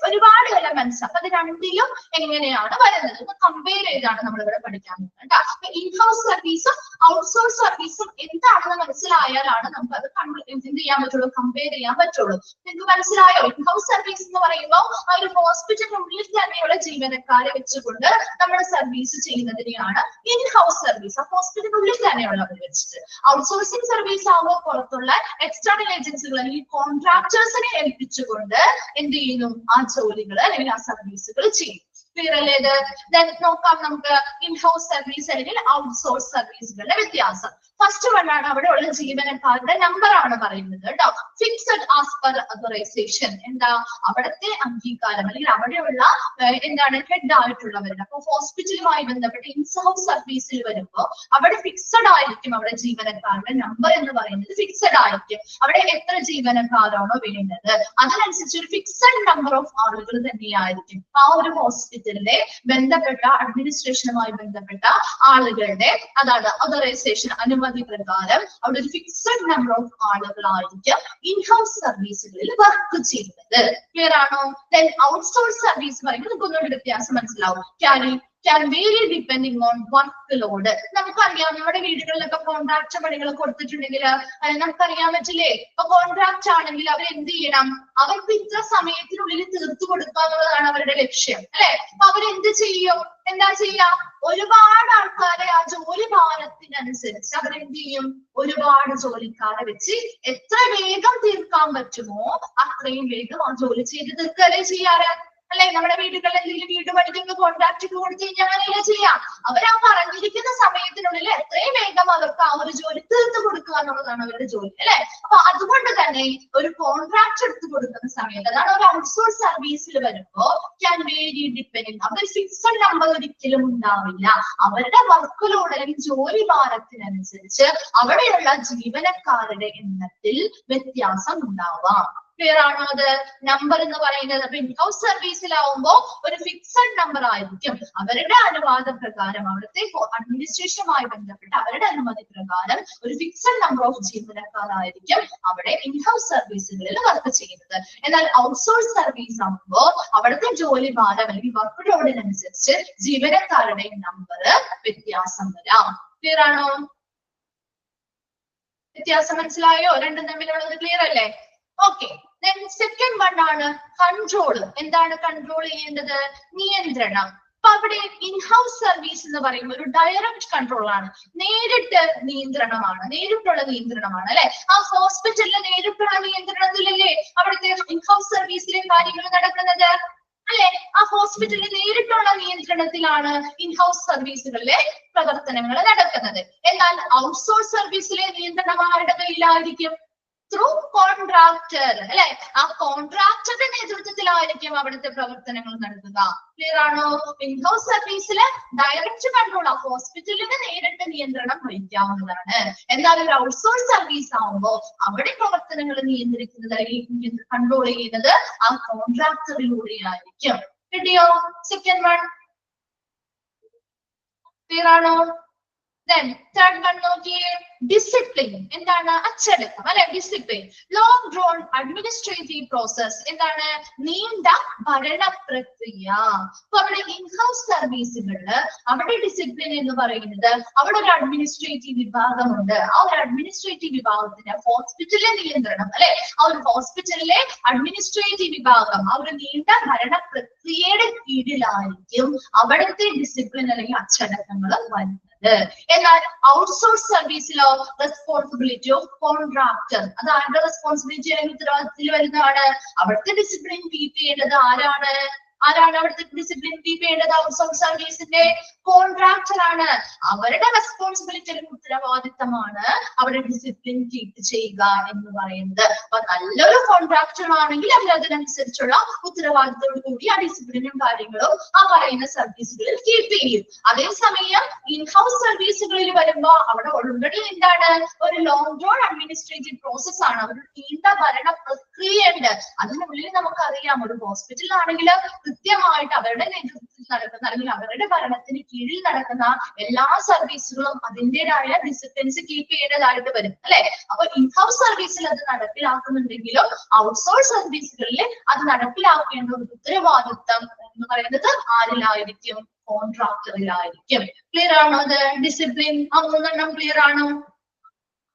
ഒരുപാട് എലമെന്റ്സ്, അപ്പൊ അത് രണ്ടിലും എങ്ങനെയാണ് വരുന്നത് കമ്പയർ ചെയ്താണ് നമ്മൾ ഇവിടെ പഠിക്കാൻ പോകുന്നത്. അപ്പൊ ഇൻഹൗസ് സർവീസും ഔട്ട്സോഴ്സ് സർവീസും എന്താണെന്ന് മനസ്സിലായാലാണ് നമുക്ക് അത് എന്ത് ചെയ്യാൻ പറ്റുള്ളൂ, കമ്പയർ ചെയ്യാൻ പറ്റുള്ളൂ. നിങ്ങൾക്ക് മനസ്സിലായോ? ഇൻഹൗസ് സർവീസ് എന്ന് പറയുമ്പോൾ ആ ഒരു ഹോസ്പിറ്റലിനുള്ളിൽ തന്നെയുള്ള ജീവനക്കാരെ വെച്ചുകൊണ്ട് നമ്മുടെ സർവീസ് ചെയ്യുന്നതിനെയാണ് ഇൻഹൗസ് സർവീസ്, ആ ഹോസ്പിറ്റലിനുള്ളിൽ തന്നെയുള്ളവർ വെച്ചിട്ട്. ഔട്ട്സോഴ്സിംഗ് സർവീസ് ആകുമ്പോൾ പുറത്തുള്ള എക്സ്റ്റേണൽ ഏജൻസികൾ അല്ലെങ്കിൽ കോൺട്രാക്ടേഴ്സിനെ ഏൽപ്പിച്ചുകൊണ്ട് എന്ത് ചെയ്യുന്നു? ആ ജോലികൾ അല്ലെങ്കിൽ ആ സർവീസുകൾ ചെയ്യും. ക്ലിയർ അല്ലേ ഇത്? ദെൻ നോക്കാം നമുക്ക് ഇൻഹൗസ് സർവീസ് അല്ലെങ്കിൽ ഔട്ട്സോഴ്സ് സർവീസുകളുടെ വ്യത്യാസം. ഫസ്റ്റ് വൺ ആണ് അവിടെ ഉള്ള ജീവനക്കാരുടെ നമ്പർ ആണ് പറയുന്നത് കേട്ടോ. Fixed as per authorisation. എന്താ? അവിടുത്തെ അംഗീകാരം അല്ലെങ്കിൽ അവിടെയുള്ള എന്താണ് ഹെഡ് ആയിട്ടുള്ളവരുടെ. അപ്പൊ ഹോസ്പിറ്റലുമായി ബന്ധപ്പെട്ട് ഇൻഹൗസ് സർവീസിൽ വരുമ്പോൾ അവിടെ ഫിക്സഡ് ആയിരിക്കും, അവിടെ ജീവനക്കാരുടെ നമ്പർ എന്ന് പറയുന്നത് ഫിക്സഡ് ആയിരിക്കും. അവിടെ എത്ര ജീവനക്കാരാണോ വേണ്ടത് അതിനനുസരിച്ച് ഒരു ഫിക്സഡ് നമ്പർ ഓഫ് ആളുകൾ തന്നെയായിരിക്കും ആ ഒരു ഹോസ്പിറ്റലിലെ ബന്ധപ്പെട്ട അഡ്മിനിസ്ട്രേഷനുമായി ബന്ധപ്പെട്ട ആളുകളുടെ അതാണ് അതറൈസേഷൻ അനുമതി പ്രകാരം അവിടെ ഒരു ഫിക്സഡ് നമ്പർ ഓഫ് ആളുകളായിരിക്കും ഇൻഹൗസ് സർവീസുകളിൽ വർക്ക് ചെയ്യുന്നത്. ക്ലിയർ ആണോ? ദെൻ ഔട്ട്സോഴ്സ് സർവീസ് പറയുമ്പോൾ നമുക്ക് ഒന്നുകൂടി വ്യത്യാസം മനസ്സിലാവും. can vary depending on workload. നമുക്കറിയാം നമ്മുടെ വീടുകളിലൊക്കെ കോൺട്രാക്ട് പണികൾ കൊടുത്തിട്ടുണ്ടെങ്കിൽ നമുക്കറിയാൻ പറ്റില്ലേ? ഇപ്പൊ കോൺട്രാക്ട് ആണെങ്കിൽ അവർ എന്ത് ചെയ്യണം? അവർക്ക് ഇത്ര സമയത്തിനുള്ളിൽ തീർത്തു കൊടുക്കുക എന്നുള്ളതാണ് അവരുടെ ലക്ഷ്യം അല്ലെ. അപ്പൊ അവരെന്ത് ചെയ്യും? എന്താ ചെയ്യാ? ഒരുപാട് ആൾക്കാരെ ആ ജോലി ഭാരത്തിനനുസരിച്ച് അവരെന്ത് ചെയ്യും? ഒരുപാട് ജോലിക്കാരെ വെച്ച് എത്ര വേഗം തീർക്കാൻ പറ്റുമോ അത്രയും വേഗം ആ ജോലി ചെയ്ത് തീർക്കല്ലേ ചെയ്യാറ് അല്ലെ. നമ്മുടെ വീടുകളിൽ എന്തെങ്കിലും വീട് പണിക്കൊക്കെ കോൺട്രാക്ട് കൊടുത്തു കഴിഞ്ഞാൽ അങ്ങനെയല്ലേ ചെയ്യാം. അവർ ആ പറഞ്ഞിരിക്കുന്ന സമയത്തിനുള്ളിൽ എത്രയും വേഗം അവർക്ക് ആ ഒരു ജോലി തീർത്തു കൊടുക്കുക എന്നുള്ളതാണ് അവരുടെ ജോലി അല്ലെ. അപ്പൊ അതുകൊണ്ട് തന്നെ ഒരു കോൺട്രാക്ട് എടുത്തു കൊടുക്കുന്ന സമയത്ത്, അതാണ് ഒരു ഔട്ട്സോഴ്സ് സർവീസിൽ വരുമ്പോ ക്യാൻ വേരി ഡിപ്പെൻഡിങ്, അവർ ഫിക്സഡ് നമ്പർ ഒരിക്കലും ഉണ്ടാവില്ല. അവരുടെ വർക്ക് ലോഡ് അല്ലെങ്കിൽ ജോലി ഭാരത്തിനനുസരിച്ച് അവിടെയുള്ള ജീവനക്കാരുടെ എണ്ണത്തിൽ വ്യത്യാസം ഉണ്ടാവാം. ക്ലിയർ ആണോ? അത് നമ്പർ എന്ന് പറയുന്നത്. അപ്പൊ ഇൻഹൗസ് സർവീസിലാവുമ്പോൾ ഒരു ഫിക്സഡ് നമ്പർ ആയിരിക്കും. അവരുടെ അനുവാദ പ്രകാരം, അവിടുത്തെ അഡ്മിനിസ്ട്രേഷനുമായി ബന്ധപ്പെട്ട് അവരുടെ അനുമതി പ്രകാരം ഒരു ഫിക്സഡ് നമ്പർ ഓഫ് ജീവനക്കാരായിരിക്കും അവിടെ ഇൻഹൗസ് സർവീസുകളിൽ വർക്ക് ചെയ്യുന്നത്. എന്നാൽ ഔട്ട്സോഴ്സ് സർവീസ് ആകുമ്പോൾ അവിടുത്തെ ജോലി ഭാരം അല്ലെങ്കിൽ വർക്ക് ലോഡിനനുസരിച്ച് ജീവനക്കാരുടെ നമ്പർ വ്യത്യാസം വരാം. ക്ലിയർ ആണോ? വ്യത്യാസം മനസ്സിലായോ? രണ്ടും തമ്മിലുള്ളത് ക്ലിയർ അല്ലേ? ഓക്കെ. ദെൻ സെക്കൻഡ് വൺ ആണ് കൺട്രോൾ. എന്താണ് കൺട്രോൾ ചെയ്യേണ്ടത്? നിയന്ത്രണം. അപ്പൊ അവിടെ ഇൻഹൗസ് സർവീസ് എന്ന് പറയുമ്പോൾ ഒരു ഡയറക്റ്റ് കൺട്രോൾ ആണ്, നേരിട്ട് നിയന്ത്രണമാണ്, നേരിട്ടുള്ള നിയന്ത്രണമാണ് അല്ലെ. ആ ഹോസ്പിറ്റലിലെ നേരിട്ടുള്ള നിയന്ത്രണത്തിലല്ലേ അവിടുത്തെ ഇൻഹൗസ് സർവീസിലെ കാര്യങ്ങൾ നടക്കുന്നത് അല്ലെ. ആ ഹോസ്പിറ്റലിൽ നേരിട്ടുള്ള നിയന്ത്രണത്തിലാണ് ഇൻഹൗസ് സർവീസുകളിലെ പ്രവർത്തനങ്ങൾ നടക്കുന്നത്. എന്നാൽ ഔട്ട്സോഴ്സ് സർവീസിലെ നിയന്ത്രണം ആരുടെ കയ്യിലായിരിക്കും? ത്രൂ കോൺട്രാക്ടർ അല്ലെ, ആ കോൺട്രാക്ടറുടെ നേതൃത്വത്തിലായിരിക്കും അവിടുത്തെ പ്രവർത്തനങ്ങൾ നടത്തുക. ക്ലിയർ ആണോ? ഇൻഹൗസ് സർവീസില് ഡയറക്റ്റ് കൺട്രോൾ ആ ഹോസ്പിറ്റലിന് നേരിട്ട് നിയന്ത്രണം വഹിക്കാവുന്നതാണ്. എന്നാൽ ഒരു ഔട്ട്സോഴ്സ് സർവീസ് ആവുമ്പോൾ അവിടെ പ്രവർത്തനങ്ങൾ നിയന്ത്രിക്കുന്നത് കൺട്രോൾ ചെയ്യുന്നത് ആ കോൺട്രാക്ടറിലൂടെ ആയിരിക്കും. കിട്ടിയോ? സെക്കൻഡ് വൺ ക്ലിയർ ആണോ? Then third one നോക്കിയേ, ഡിസിപ്ലിൻ. എന്താണ്? അച്ചടക്കം അല്ലെ, discipline. Long drone administrative process. എന്താണ്? നീണ്ട ഭരണ പ്രക്രിയ. അപ്പൊ അവിടെ ഇൻഹൗസ് സർവീസുകളില് അവിടെ ഡിസിപ്ലിൻ എന്ന് പറയുന്നത് അവിടെ ഒരു അഡ്മിനിസ്ട്രേറ്റീവ് വിഭാഗമുണ്ട്. ആ ഒരു അഡ്മിനിസ്ട്രേറ്റീവ് വിഭാഗത്തിന് ഹോസ്പിറ്റലിലെ നിയന്ത്രണം അല്ലെ, ആ ഒരു ഹോസ്പിറ്റലിലെ അഡ്മിനിസ്ട്രേറ്റീവ് വിഭാഗം ആ ഒരു നീണ്ട ഭരണ പ്രക്രിയയുടെ കീഴിലായിരിക്കും അവിടുത്തെ ഡിസിപ്ലിൻ അല്ലെങ്കിൽ അച്ചടക്കങ്ങൾ വരുന്നത്. എന്നാൽ ഔട്ട്സോഴ്സ് സർവീസിലോ റെസ്പോൺസിബിലിറ്റി ഓഫ് കോൺട്രാക്ടർ, അത് ആരുടെ റെസ്പോൺസിബിലിറ്റി അല്ലെങ്കിൽ ഉത്തരവാദിത്തത്തിൽ വരുന്നതാണ്? അവിടുത്തെ ഡിസിപ്ലിൻ കീപ്പ് ചെയ്യേണ്ടത് ആരാണ്? അവിടുത്തെ ഡിസിപ്ലിൻ കീപ്പ് ചെയ്യേണ്ടത്? ഔട്ട്സോഴ്സ് സർവീസിന്റെ കോൺട്രാക്ടർ ആണ്. അവരുടെ റെസ്പോൺസിബിലിറ്റി അല്ലെങ്കിൽ ഉത്തരവാദിത്തമാണ് അവിടെ ഡിസിപ്ലിൻ കീപ്പ് ചെയ്യുക എന്ന് പറയുന്നത്. അപ്പൊ നല്ലൊരു കോൺട്രാക്ടർ ആണെങ്കിൽ അവർ അതിനനുസരിച്ചുള്ള ഉത്തരവാദിത്തത്തോടു കൂടി ആ ഡിസിപ്ലിനും കാര്യങ്ങളും ആ പറയുന്ന സർവീസുകളിൽ കീപ്പ് ചെയ്യും. അതേസമയം ഇൻഹൗസ് സർവീസുകളിൽ വരുമ്പോ അവിടെ ഓൾറെഡി എന്താണ്? ഒരു ലോങ് റോൺ അഡ്മിനിസ്ട്രേറ്റീവ് പ്രോസസ് ആണ്. ഒരു നീണ്ട ഭരണ പ്രക്രിയ ഉണ്ട്. അതിനുള്ളിൽ നമുക്കറിയാം ഒരു ഹോസ്പിറ്റലാണെങ്കിൽ കൃത്യമായിട്ട് അവരുടെ നേതൃത്വത്തിൽ നടക്കുന്ന അല്ലെങ്കിൽ അവരുടെ ഭരണത്തിന് കീഴിൽ നടക്കുന്ന എല്ലാ സർവീസുകളും അതിൻ്റെതായ ഡിസിപ്ലിൻസ് കീപ്പ് ചെയ്യേണ്ടതായിട്ട് വരും അല്ലെ. അപ്പൊ ഇൻഹൗസ് സർവീസിൽ അത് നടപ്പിലാക്കുന്നുണ്ടെങ്കിലും ഔട്ട്സോഴ്സ് സർവീസുകളിൽ അത് നടപ്പിലാക്കേണ്ട ഒരു ഉത്തരവാദിത്തം എന്ന് പറയുന്നത് ആരിലായിരിക്കും? കോൺട്രാക്ടറിലായിരിക്കും. ക്ലിയർ ആണോ? അത് ഡിസിപ്ലിൻ ആ മൂന്നെണ്ണം ക്ലിയർ ആണോ?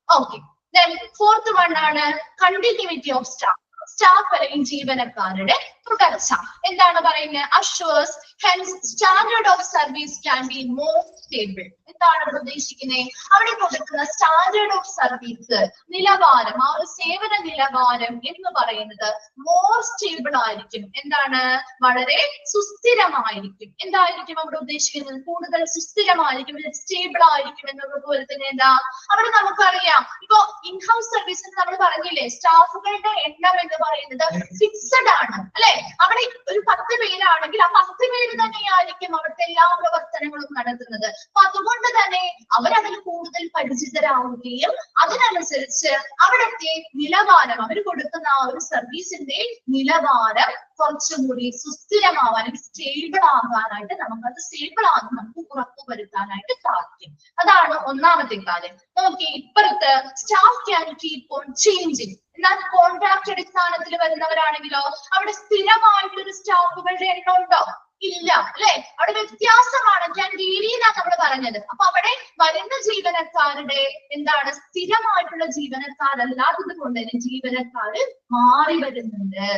ഓക്കെ. Then fourth one ആണ് കണ്ടിന്യൂറ്റി ഓഫ് സ്റ്റാഫ്. സ്റ്റാഫ് അല്ലെങ്കിൽ ജീവനക്കാരുടെ തുടർച്ച. എന്താണ് പറയുന്നത്? Assures hence standard of service can be more stable. എന്താണ് ഇവിടെ ഉദ്ദേശിക്കുന്നത്? അവിടെ കൊടുക്കുന്ന സ്റ്റാൻഡേർഡ് ഓഫ് സർവീസ് നിലവാരം, ആ ഒരു സേവന നിലവാരം എന്ന് പറയുന്നത് മോർ സ്റ്റേബിൾ ആയിരിക്കും. എന്താണ്? വളരെ സുസ്ഥിരമായിരിക്കും. എന്തായിരിക്കും അവിടെ ഉദ്ദേശിക്കുന്നത്? കൂടുതൽ സുസ്ഥിരമായിരിക്കും, സ്റ്റേബിൾ ആയിരിക്കും എന്നതുപോലെ തന്നെ എന്താ അവിടെ നമുക്കറിയാം. ഇപ്പൊ ഇൻഹൗസ് സർവീസിന് നമ്മൾ പറഞ്ഞില്ലേ സ്റ്റാഫുകളുടെ എണ്ണം എന്ന് പറയുന്നത് ഫിക്സഡ് ആണ് അല്ലെ. അവിടെ ഒരു 10 പേരാണെങ്കിൽ ആ 10 പേര് തന്നെയായിരിക്കും അവിടുത്തെ എല്ലാ പ്രവർത്തനങ്ങളും നടത്തുന്നത്. അപ്പൊ അതുകൊണ്ട് തന്നെ അവരതിൽ കൂടുതൽ പരിചിതരാവുകയും അതിനനുസരിച്ച് അവിടുത്തെ നിലവാരം, അവർ കൊടുക്കുന്ന ആ ഒരു സർവീസിന്റെ നിലവാരം കുറച്ചും കൂടി സുസ്ഥിരമാവാൻ, സ്റ്റേബിൾ ആകാനായിട്ട് നമുക്കത് സ്റ്റേബിൾ ആകും നമുക്ക് ഉറപ്പുവരുത്താനായിട്ട് സാധിക്കും. അതാണ് ഒന്നാമത്തെ കാര്യം. നോക്കി ഇപ്പുറത്ത് staff can keep on changing. എന്നാൽ കോൺട്രാക്ട് അടിസ്ഥാനത്തിൽ വരുന്നവരാണെങ്കിലോ അവിടെ സ്ഥിരമായിട്ടൊരു സ്റ്റാഫുകളുടെ എണ്ണം ഉണ്ടോ? ഇല്ല അല്ലെ. അവിടെ വ്യത്യാസമാണ്. ഞാൻ രീതിയിലാണ് നമ്മൾ പറഞ്ഞത്. അപ്പൊ അവിടെ വരുന്ന ജീവനക്കാരുടെ എന്താണ്? സ്ഥിരമായിട്ടുള്ള ജീവനക്കാരല്ലാത്തത് കൊണ്ട് തന്നെ ജീവനക്കാര് മാറി വരുന്നുണ്ട്.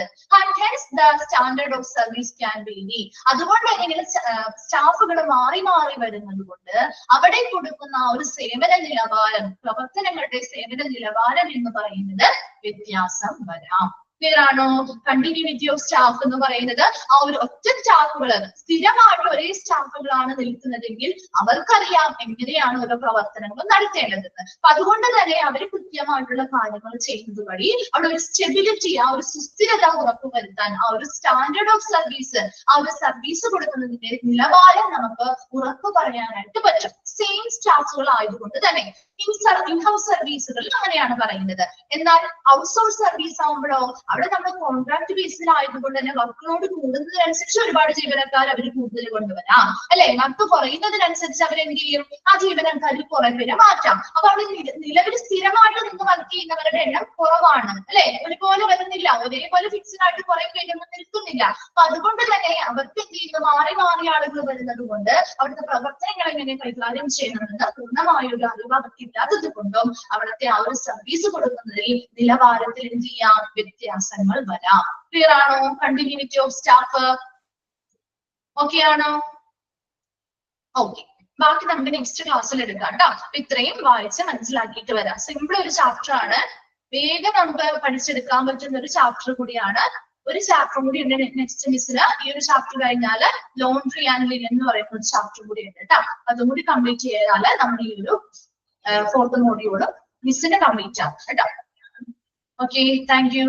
Standard of service can vary. അതുകൊണ്ട് തന്നെ ഇങ്ങനെ സ്റ്റാഫുകൾ മാറി മാറി വരുന്നത് കൊണ്ട് അവിടെ കൊടുക്കുന്ന ആ ഒരു സേവന നിലവാരം, പ്രവർത്തനങ്ങളുടെ സേവന നിലവാരം എന്ന് പറയുന്നത് വ്യത്യാസം വരാം. ക്ലിയർ ആണോ? കണ്ടിന്യൂറ്റി ഓഫ് സ്റ്റാഫ് എന്ന് പറയുന്നത് ആ ഒരു ഒറ്റ സ്റ്റാഫുകൾ സ്ഥിരമായിട്ട് ഒരേ സ്റ്റാഫുകളാണ് നിൽക്കുന്നതെങ്കിൽ അവർക്കറിയാം എങ്ങനെയാണ് ഓരോ പ്രവർത്തനങ്ങൾ നടത്തേണ്ടതെന്ന്. അപ്പൊ അതുകൊണ്ട് തന്നെ അവർ കൃത്യമായിട്ടുള്ള കാര്യങ്ങൾ ചെയ്യുന്നത് വഴി അവിടെ ഒരു സ്റ്റെബിലിറ്റി, ആ ഒരു സുസ്ഥിരത ഉറപ്പുവരുത്താൻ, ആ ഒരു സ്റ്റാൻഡേർഡ് ഓഫ് സർവീസ്, ആ ഒരു സർവീസ് കൊടുക്കുന്നതിന്റെ നിലവാരം നമുക്ക് ഉറപ്പു പറയാനായിട്ട് പറ്റും. സെയിം സ്റ്റാഫുകൾ ആയതുകൊണ്ട് തന്നെ ഇൻഹൗസ് സർവീസുകളിൽ അങ്ങനെയാണ് പറയുന്നത്. എന്നാൽ ഔട്ട്സോഴ്സ് സർവീസ് ആകുമ്പോഴോ അവിടെ നമ്മൾ കോൺട്രാക്ട് ബേസിലായതുകൊണ്ട് തന്നെ വർക്ക് ലോഡ് കൂടുന്നതിനനുസരിച്ച് ഒരുപാട് ജീവനക്കാർ അവർ കൂടുതൽ കൊണ്ടുവരാം അല്ലെ. വർക്ക് കുറയുന്നതിനനുസരിച്ച് അവർ എന്ത് ചെയ്യും? ആ ജീവനക്കാരിൽ കുറെ പേരെ മാറ്റാം. അപ്പൊ അവിടെ നിലവിൽ സ്ഥിരമായിട്ട് നിന്ന് വർക്ക് ചെയ്യുന്നവരുടെ എണ്ണം കുറവാണ് അല്ലെ. ഒരുപോലെ വരുന്നില്ല, ഒരേപോലെ ഫിക്സ്ഡ് ആയിട്ട് കുറെ പേരൊന്നും നിൽക്കുന്നില്ല. അപ്പൊ അതുകൊണ്ട് തന്നെ അവർക്ക് എന്ത് ചെയ്യുന്നു? മാറി മാറി ആളുകൾ വരുന്നത് കൊണ്ട് അവിടുത്തെ പ്രവർത്തനങ്ങൾ എങ്ങനെ കൈകാര്യം ചെയ്യണമെന്ന് പൂർണ്ണമായൊരു അറിവ് അവർക്ക് ഇല്ലാത്തത് കൊണ്ടും അവിടുത്തെ ആ ഒരു സർവീസ് കൊടുക്കുന്നതിൽ നിലവാരത്തിൽ എന്ത് ചെയ്യാം? വ്യത്യാസങ്ങൾ വരാം. ക്ലിയർ ആണോ? കണ്ടിന്യൂറ്റി ഓഫ് സ്റ്റാഫ് ഓക്കെ ആണോ? ഓക്കെ. ബാക്കി നമുക്ക് നെക്സ്റ്റ് ക്ലാസ്സിൽ എടുക്കാം കേട്ടോ. ഇത്രയും വായിച്ച് മനസ്സിലാക്കിയിട്ട് വരാം. സിമ്പിൾ ഒരു ചാപ്റ്റർ ആണ്, വേഗം നമുക്ക് പഠിച്ചെടുക്കാൻ പറ്റുന്ന ഒരു ചാപ്റ്റർ കൂടിയാണ്. ഒരു ചാപ്റ്റർ കൂടി ഉണ്ട് നെക്സ്റ്റ് മിസ്സിന്. ഈ ഒരു ചാപ്റ്റർ കഴിഞ്ഞാൽ ലോണ്ട്രി ആൻഡ് ലിനൻ എന്ന് പറയുന്ന ഒരു ചാപ്റ്റർ കൂടി ഉണ്ട് കേട്ടോ. അതും കൂടി കംപ്ലീറ്റ് ചെയ്താൽ നമ്മുടെ ഈ ഒരു 4th മോഡ്യൂള് മിസ്സിന് കംപ്ലീറ്റ് ആവും കേട്ടോ. Okay, thank you.